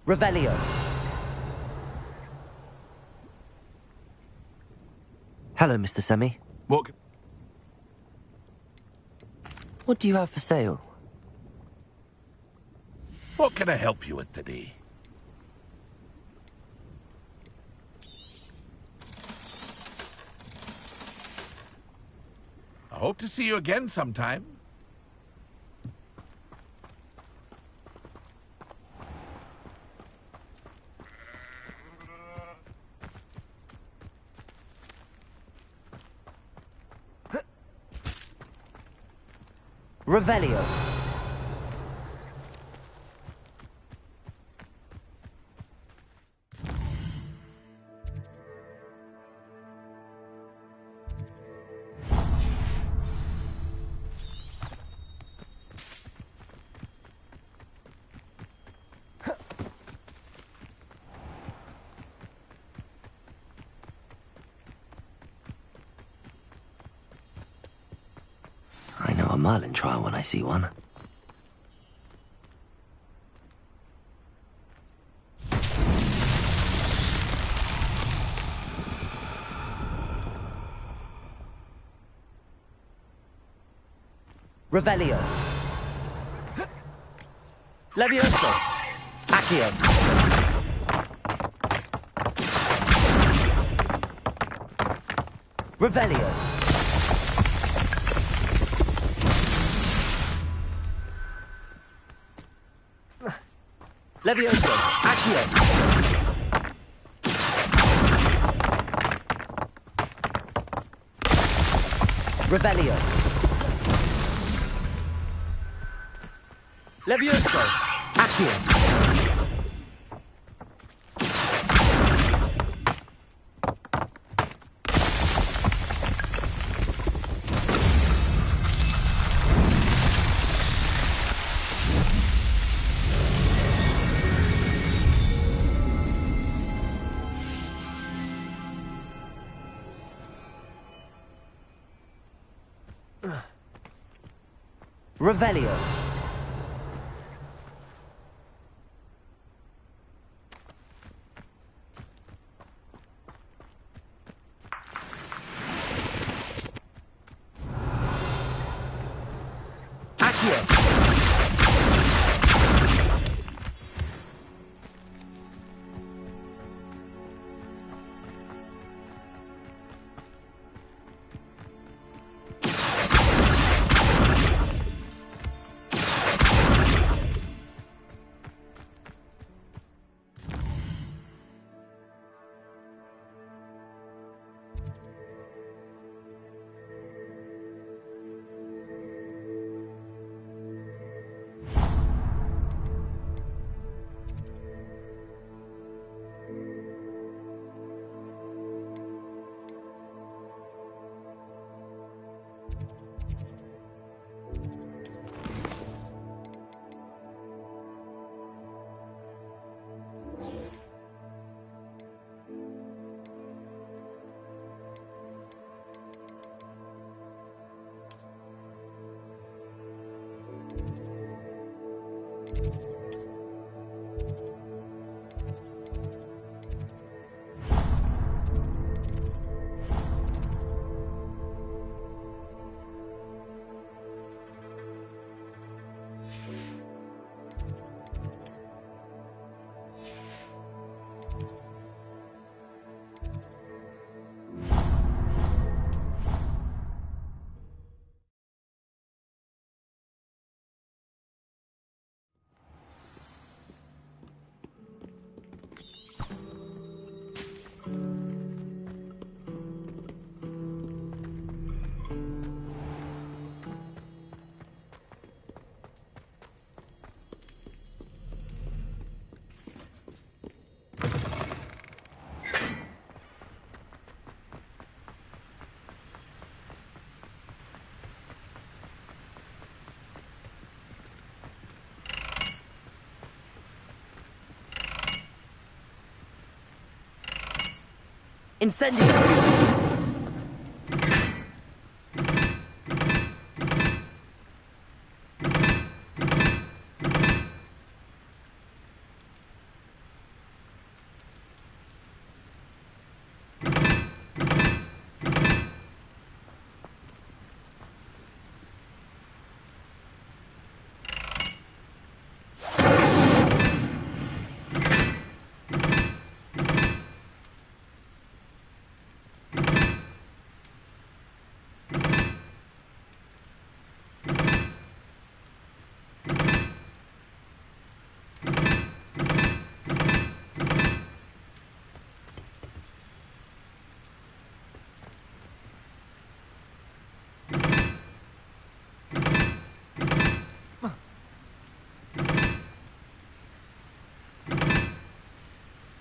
Revelio. Hello, Mr. Semi. What do you have for sale? What can I help you with today? I hope to see you again sometime. Revelio. I know a Merlin trial when I see one. Revelio. Levioso. Accio. Revelio. Levioso. Accio. Revelio. Levioso. Accio. Revelio. Accio. Incendio!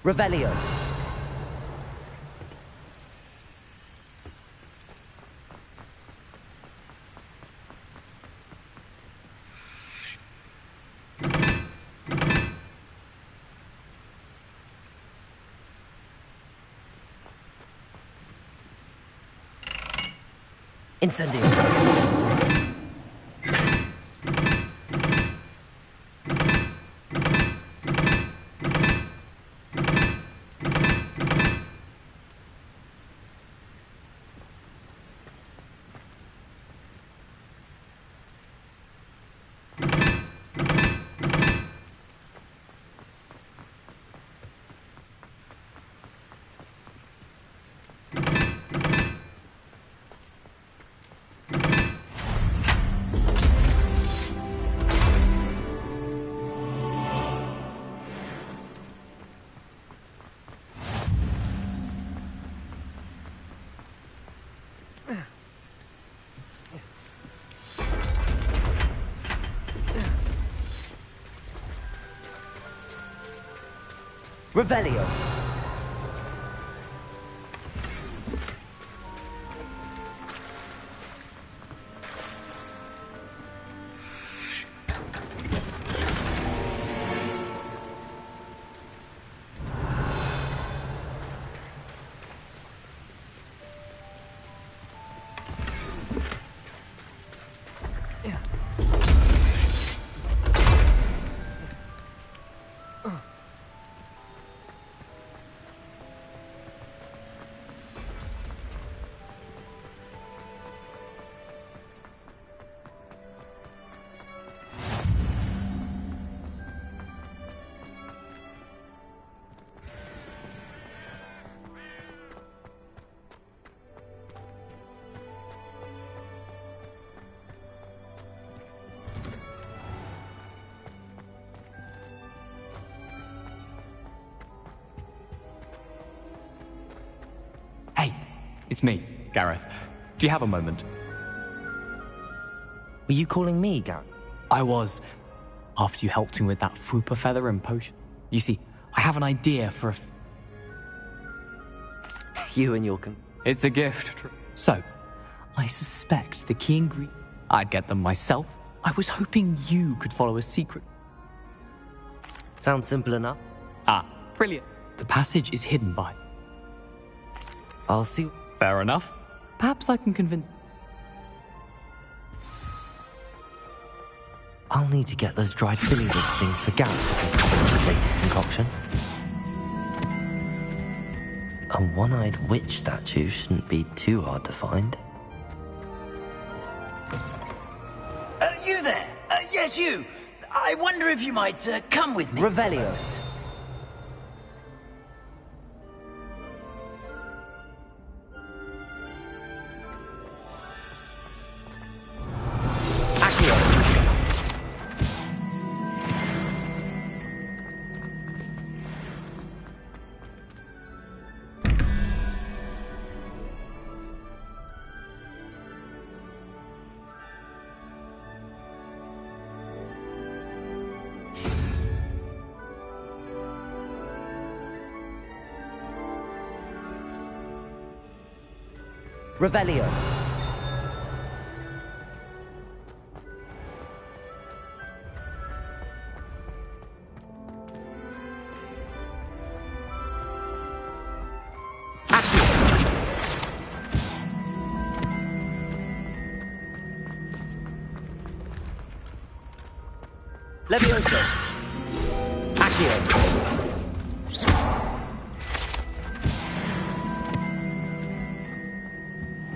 Revelio. Incendio. Revelio. It's me, Gareth. Do you have a moment? Were you calling me, Gareth? I was. After you helped me with that Fupa feather and potion. You see, I have an idea for a... You and your... It's a gift. So, I suspect the key ingredient... I'd get them myself. I was hoping you could follow a secret. Sounds simple enough. Ah, brilliant. The passage is hidden by... I'll see... Fair enough. Perhaps I can convince... I'll need to get those dried billywigs things for Gareth with his latest concoction. A one-eyed witch statue shouldn't be too hard to find. You there? Yes, you. I wonder if you might come with me. Revelio. Revelio. Accio. Levioso. Accio.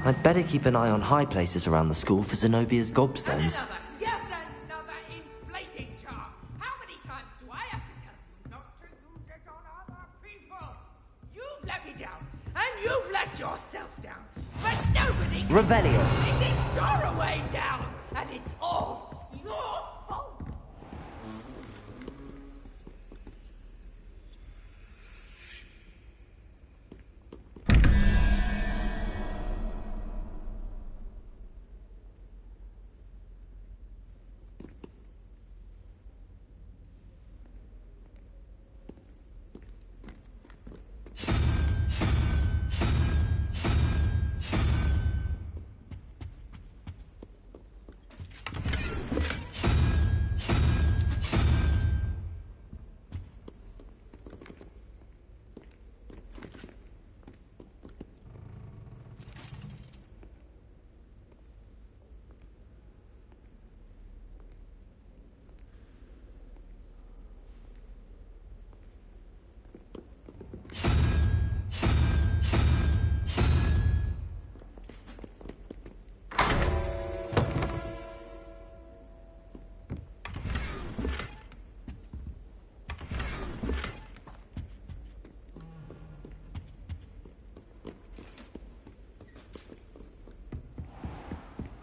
I'd better keep an eye on high places around the school for Zenobia's gobstones. Yes, another inflating charm. How many times do I have to tell you not to use it on other people? You've let me down, and you've let yourself down. But nobody can Revelio. take this doorway down, and it's all your fault.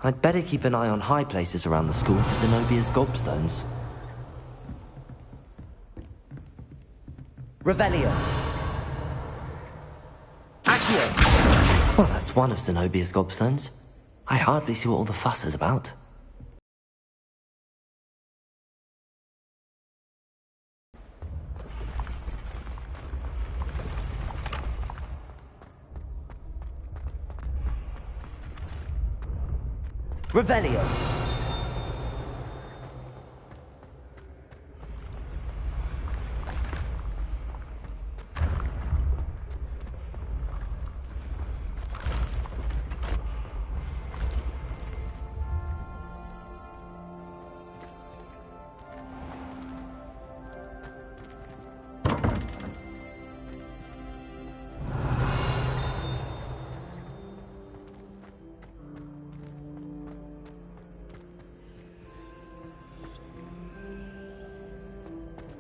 I'd better keep an eye on high places around the school for Zenobia's gobstones. Revelio. Accio. Well, that's one of Zenobia's gobstones. I hardly see what all the fuss is about. Revelio.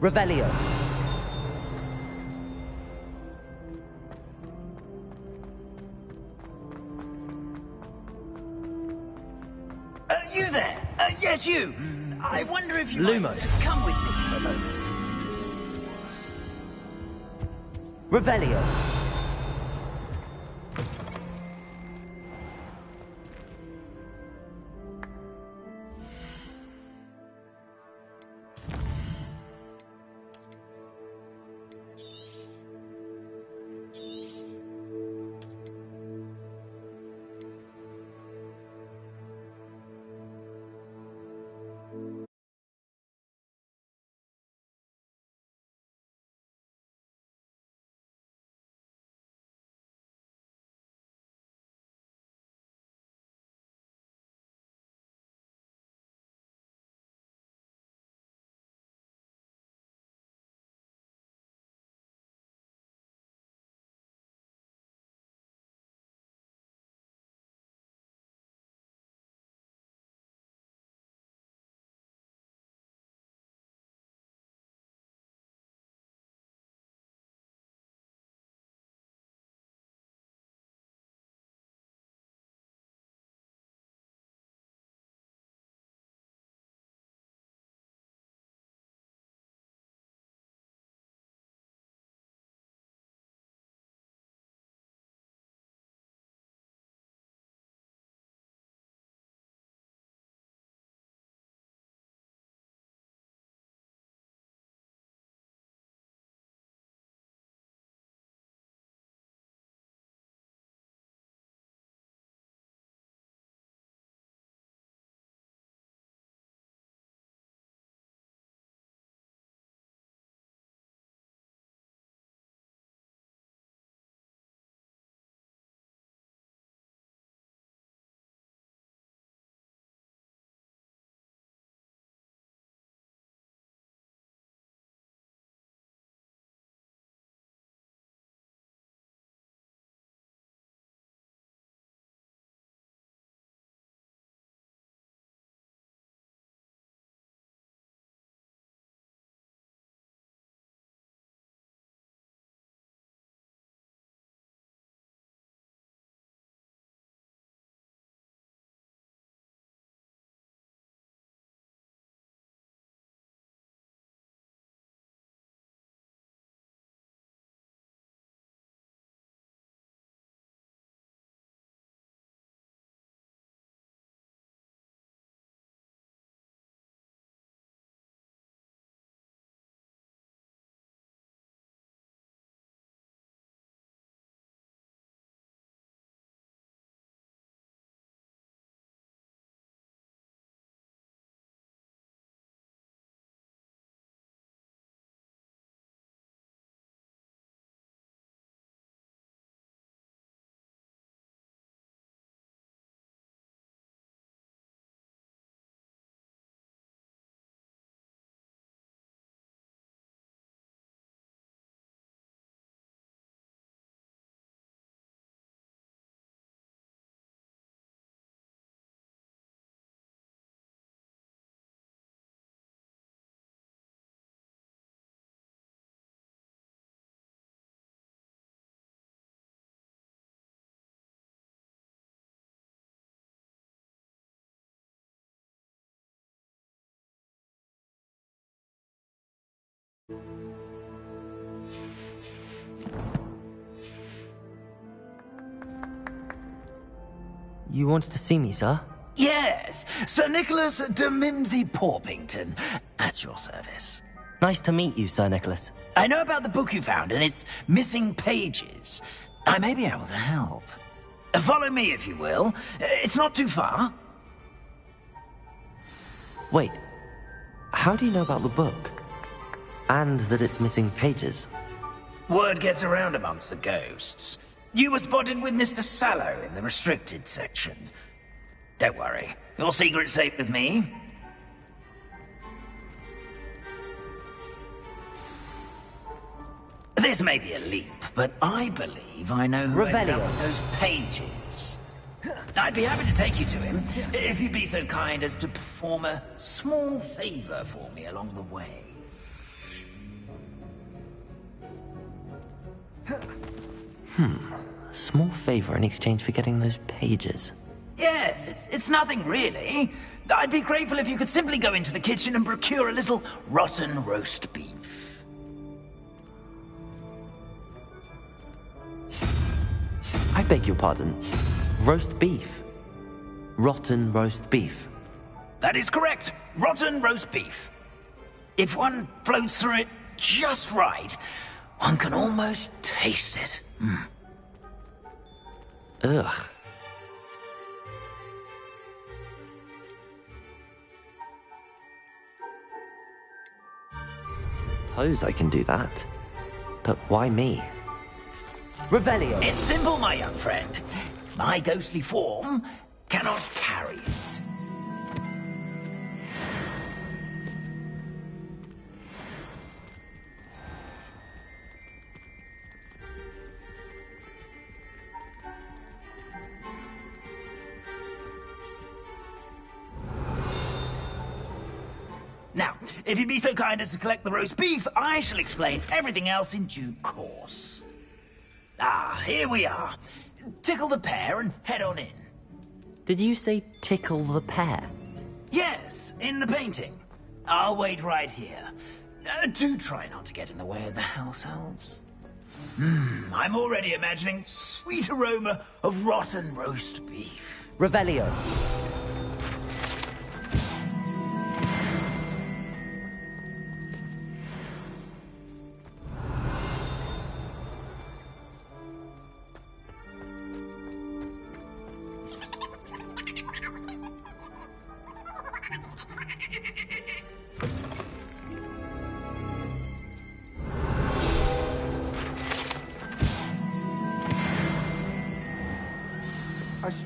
Revelio. You there? Yes, you. I wonder if you Lumos. might just come with me for a moment. Revelio. You wanted to see me, sir? Yes, Sir Nicholas de Mimsy Porpington, at your service. Nice to meet you, Sir Nicholas. I know about the book you found and its missing pages. I may be able to help. Follow me, if you will. It's not too far. Wait, how do you know about the book? And that it's missing pages? Word gets around amongst the ghosts. You were spotted with Mr. Sallow in the restricted section. Don't worry, your secret's safe with me. This may be a leap, but I believe I know who ended up with those pages. I'd be happy to take you to him, if you'd be so kind as to perform a small favor for me along the way. A small favor in exchange for getting those pages. Yes, it's nothing really. I'd be grateful if you could simply go into the kitchen and procure a little rotten roast beef. I beg your pardon. Roast beef. Rotten roast beef. That is correct. Rotten roast beef. If one floats through it just right, one can almost taste it. Ugh. Suppose I can do that. But why me? Revelio! It's simple, my young friend. My ghostly form cannot carry it. Now, if you'd be so kind as to collect the roast beef, I shall explain everything else in due course. Ah, here we are. Tickle the pear and head on in. Did you say tickle the pear? Yes, in the painting. I'll wait right here. Do try not to get in the way of the house elves. I'm already imagining sweet aroma of rotten roast beef. Revelio.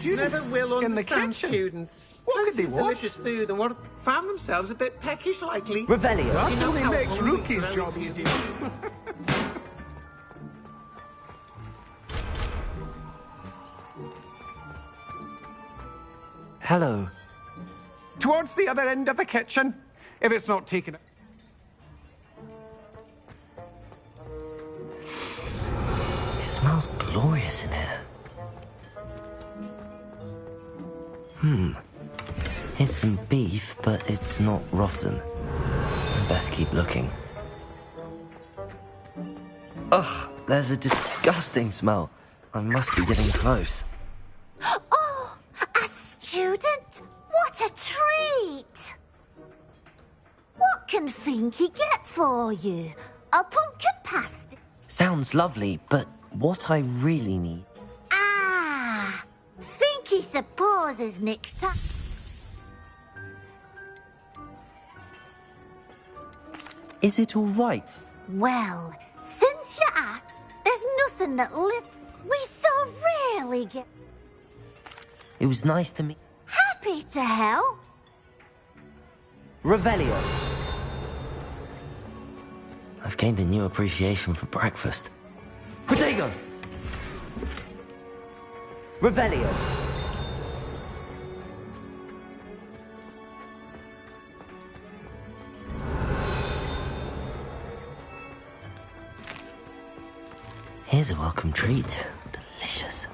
Never will understand students. What could they want? Delicious food and what found themselves a bit peckish lately. Revelio. That only makes Rookie's job easier. Hello. Towards the other end of the kitchen, if it's not taken. It smells glorious in here. Here's some beef, but it's not rotten. I best keep looking. Ugh, there's a disgusting smell. I must be getting close. Oh, a student? What a treat! What can Finky get for you? A pumpkin pasty? Sounds lovely, but what I really need... Ah, Finky supposes next time... Is it all right? Well, since you asked, there's nothing that we so rarely get... It was nice to meet... Happy to help. Revelio. I've gained a new appreciation for breakfast. Protego! Revelio. Here's a welcome treat. Delicious.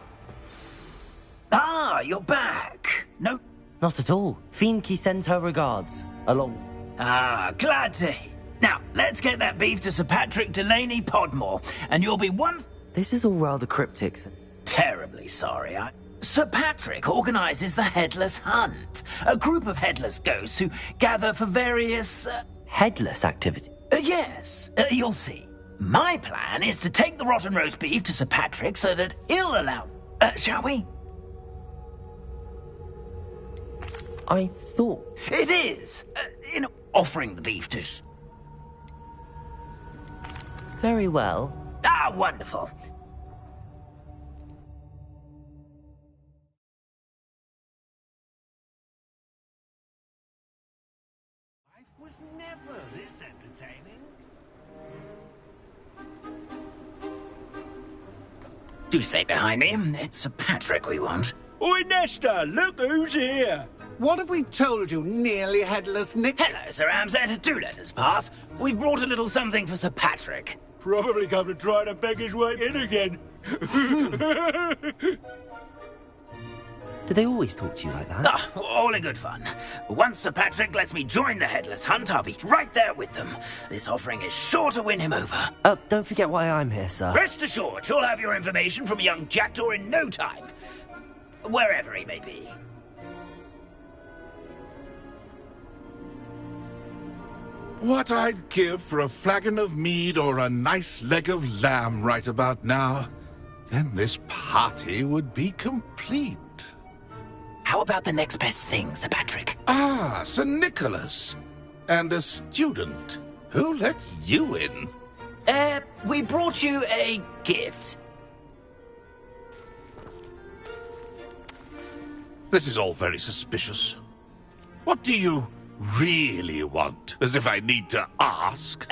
Ah, you're back. No... Not at all. Finky sends her regards. Along... Ah, glad to hear. Now, let's get that beef to Sir Patrick Delaney Podmore, and you'll be one... This is all rather cryptic. Terribly sorry. Sir Patrick organises the Headless Hunt, a group of headless ghosts who gather for various... Headless activity? Yes, you'll see. My plan is to take the rotten roast beef to Sir Patrick so that he'll allow... shall we? I thought... It is! Offering the beef to... Very well. Ah, wonderful. Was never this entertaining. Do stay behind me. It's Sir Patrick we want. Oi, Nesta, look who's here. What have we told you, nearly headless Nick? Hello, Sir Ramsay. Do let us pass. We've brought a little something for Sir Patrick. Probably come to try to beg his way in again. Do they always talk to you like that? Ah, all in good fun. Once Sir Patrick lets me join the Headless Hunt, I'll be right there with them. This offering is sure to win him over. Don't forget why I'm here, sir. Rest assured, you'll have your information from young Jackdaw in no time. Wherever he may be. What I'd give for a flagon of mead or a nice leg of lamb right about now. Then this party would be complete. How about the next best thing, Sir Patrick? Ah, Sir Nicholas. And a student. Who let you in? We brought you a gift. This is all very suspicious. What do you really want? As if I need to ask.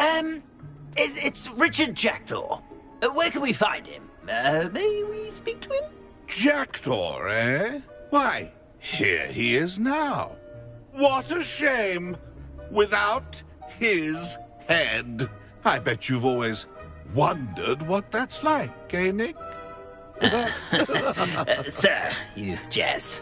It's Richard Jackdaw. Where can we find him? May we speak to him? Jackdaw, eh? Why, here he is now. What a shame. Without his head. I bet you've always wondered what that's like, eh, Nick? Sir, you jest.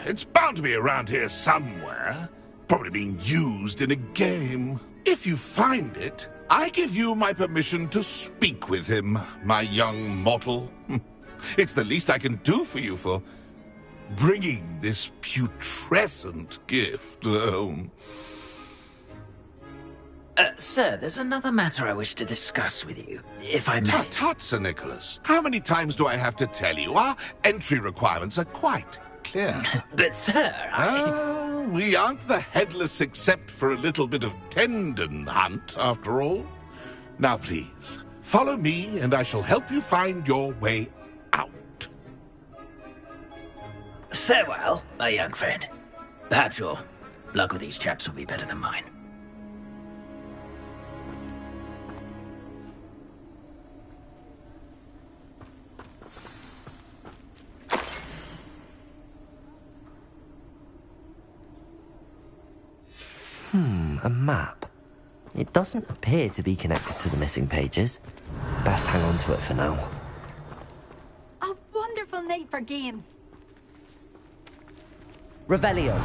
It's bound to be around here somewhere. Probably being used in a game. If you find it, I give you my permission to speak with him, my young mortal. It's the least I can do for you for bringing this putrescent gift home. Sir, there's another matter I wish to discuss with you, if I may. Tut, tut, Sir Nicholas. How many times do I have to tell you? Our entry requirements are quite clear. But, sir, we aren't the headless except for a little bit of tendon hunt, after all. Now, please, follow me, and I shall help you find your way out. Farewell, my young friend. Perhaps your luck with these chaps will be better than mine. A map. It doesn't appear to be connected to the missing pages. Best hang on to it for now. A wonderful night for games. Revelio.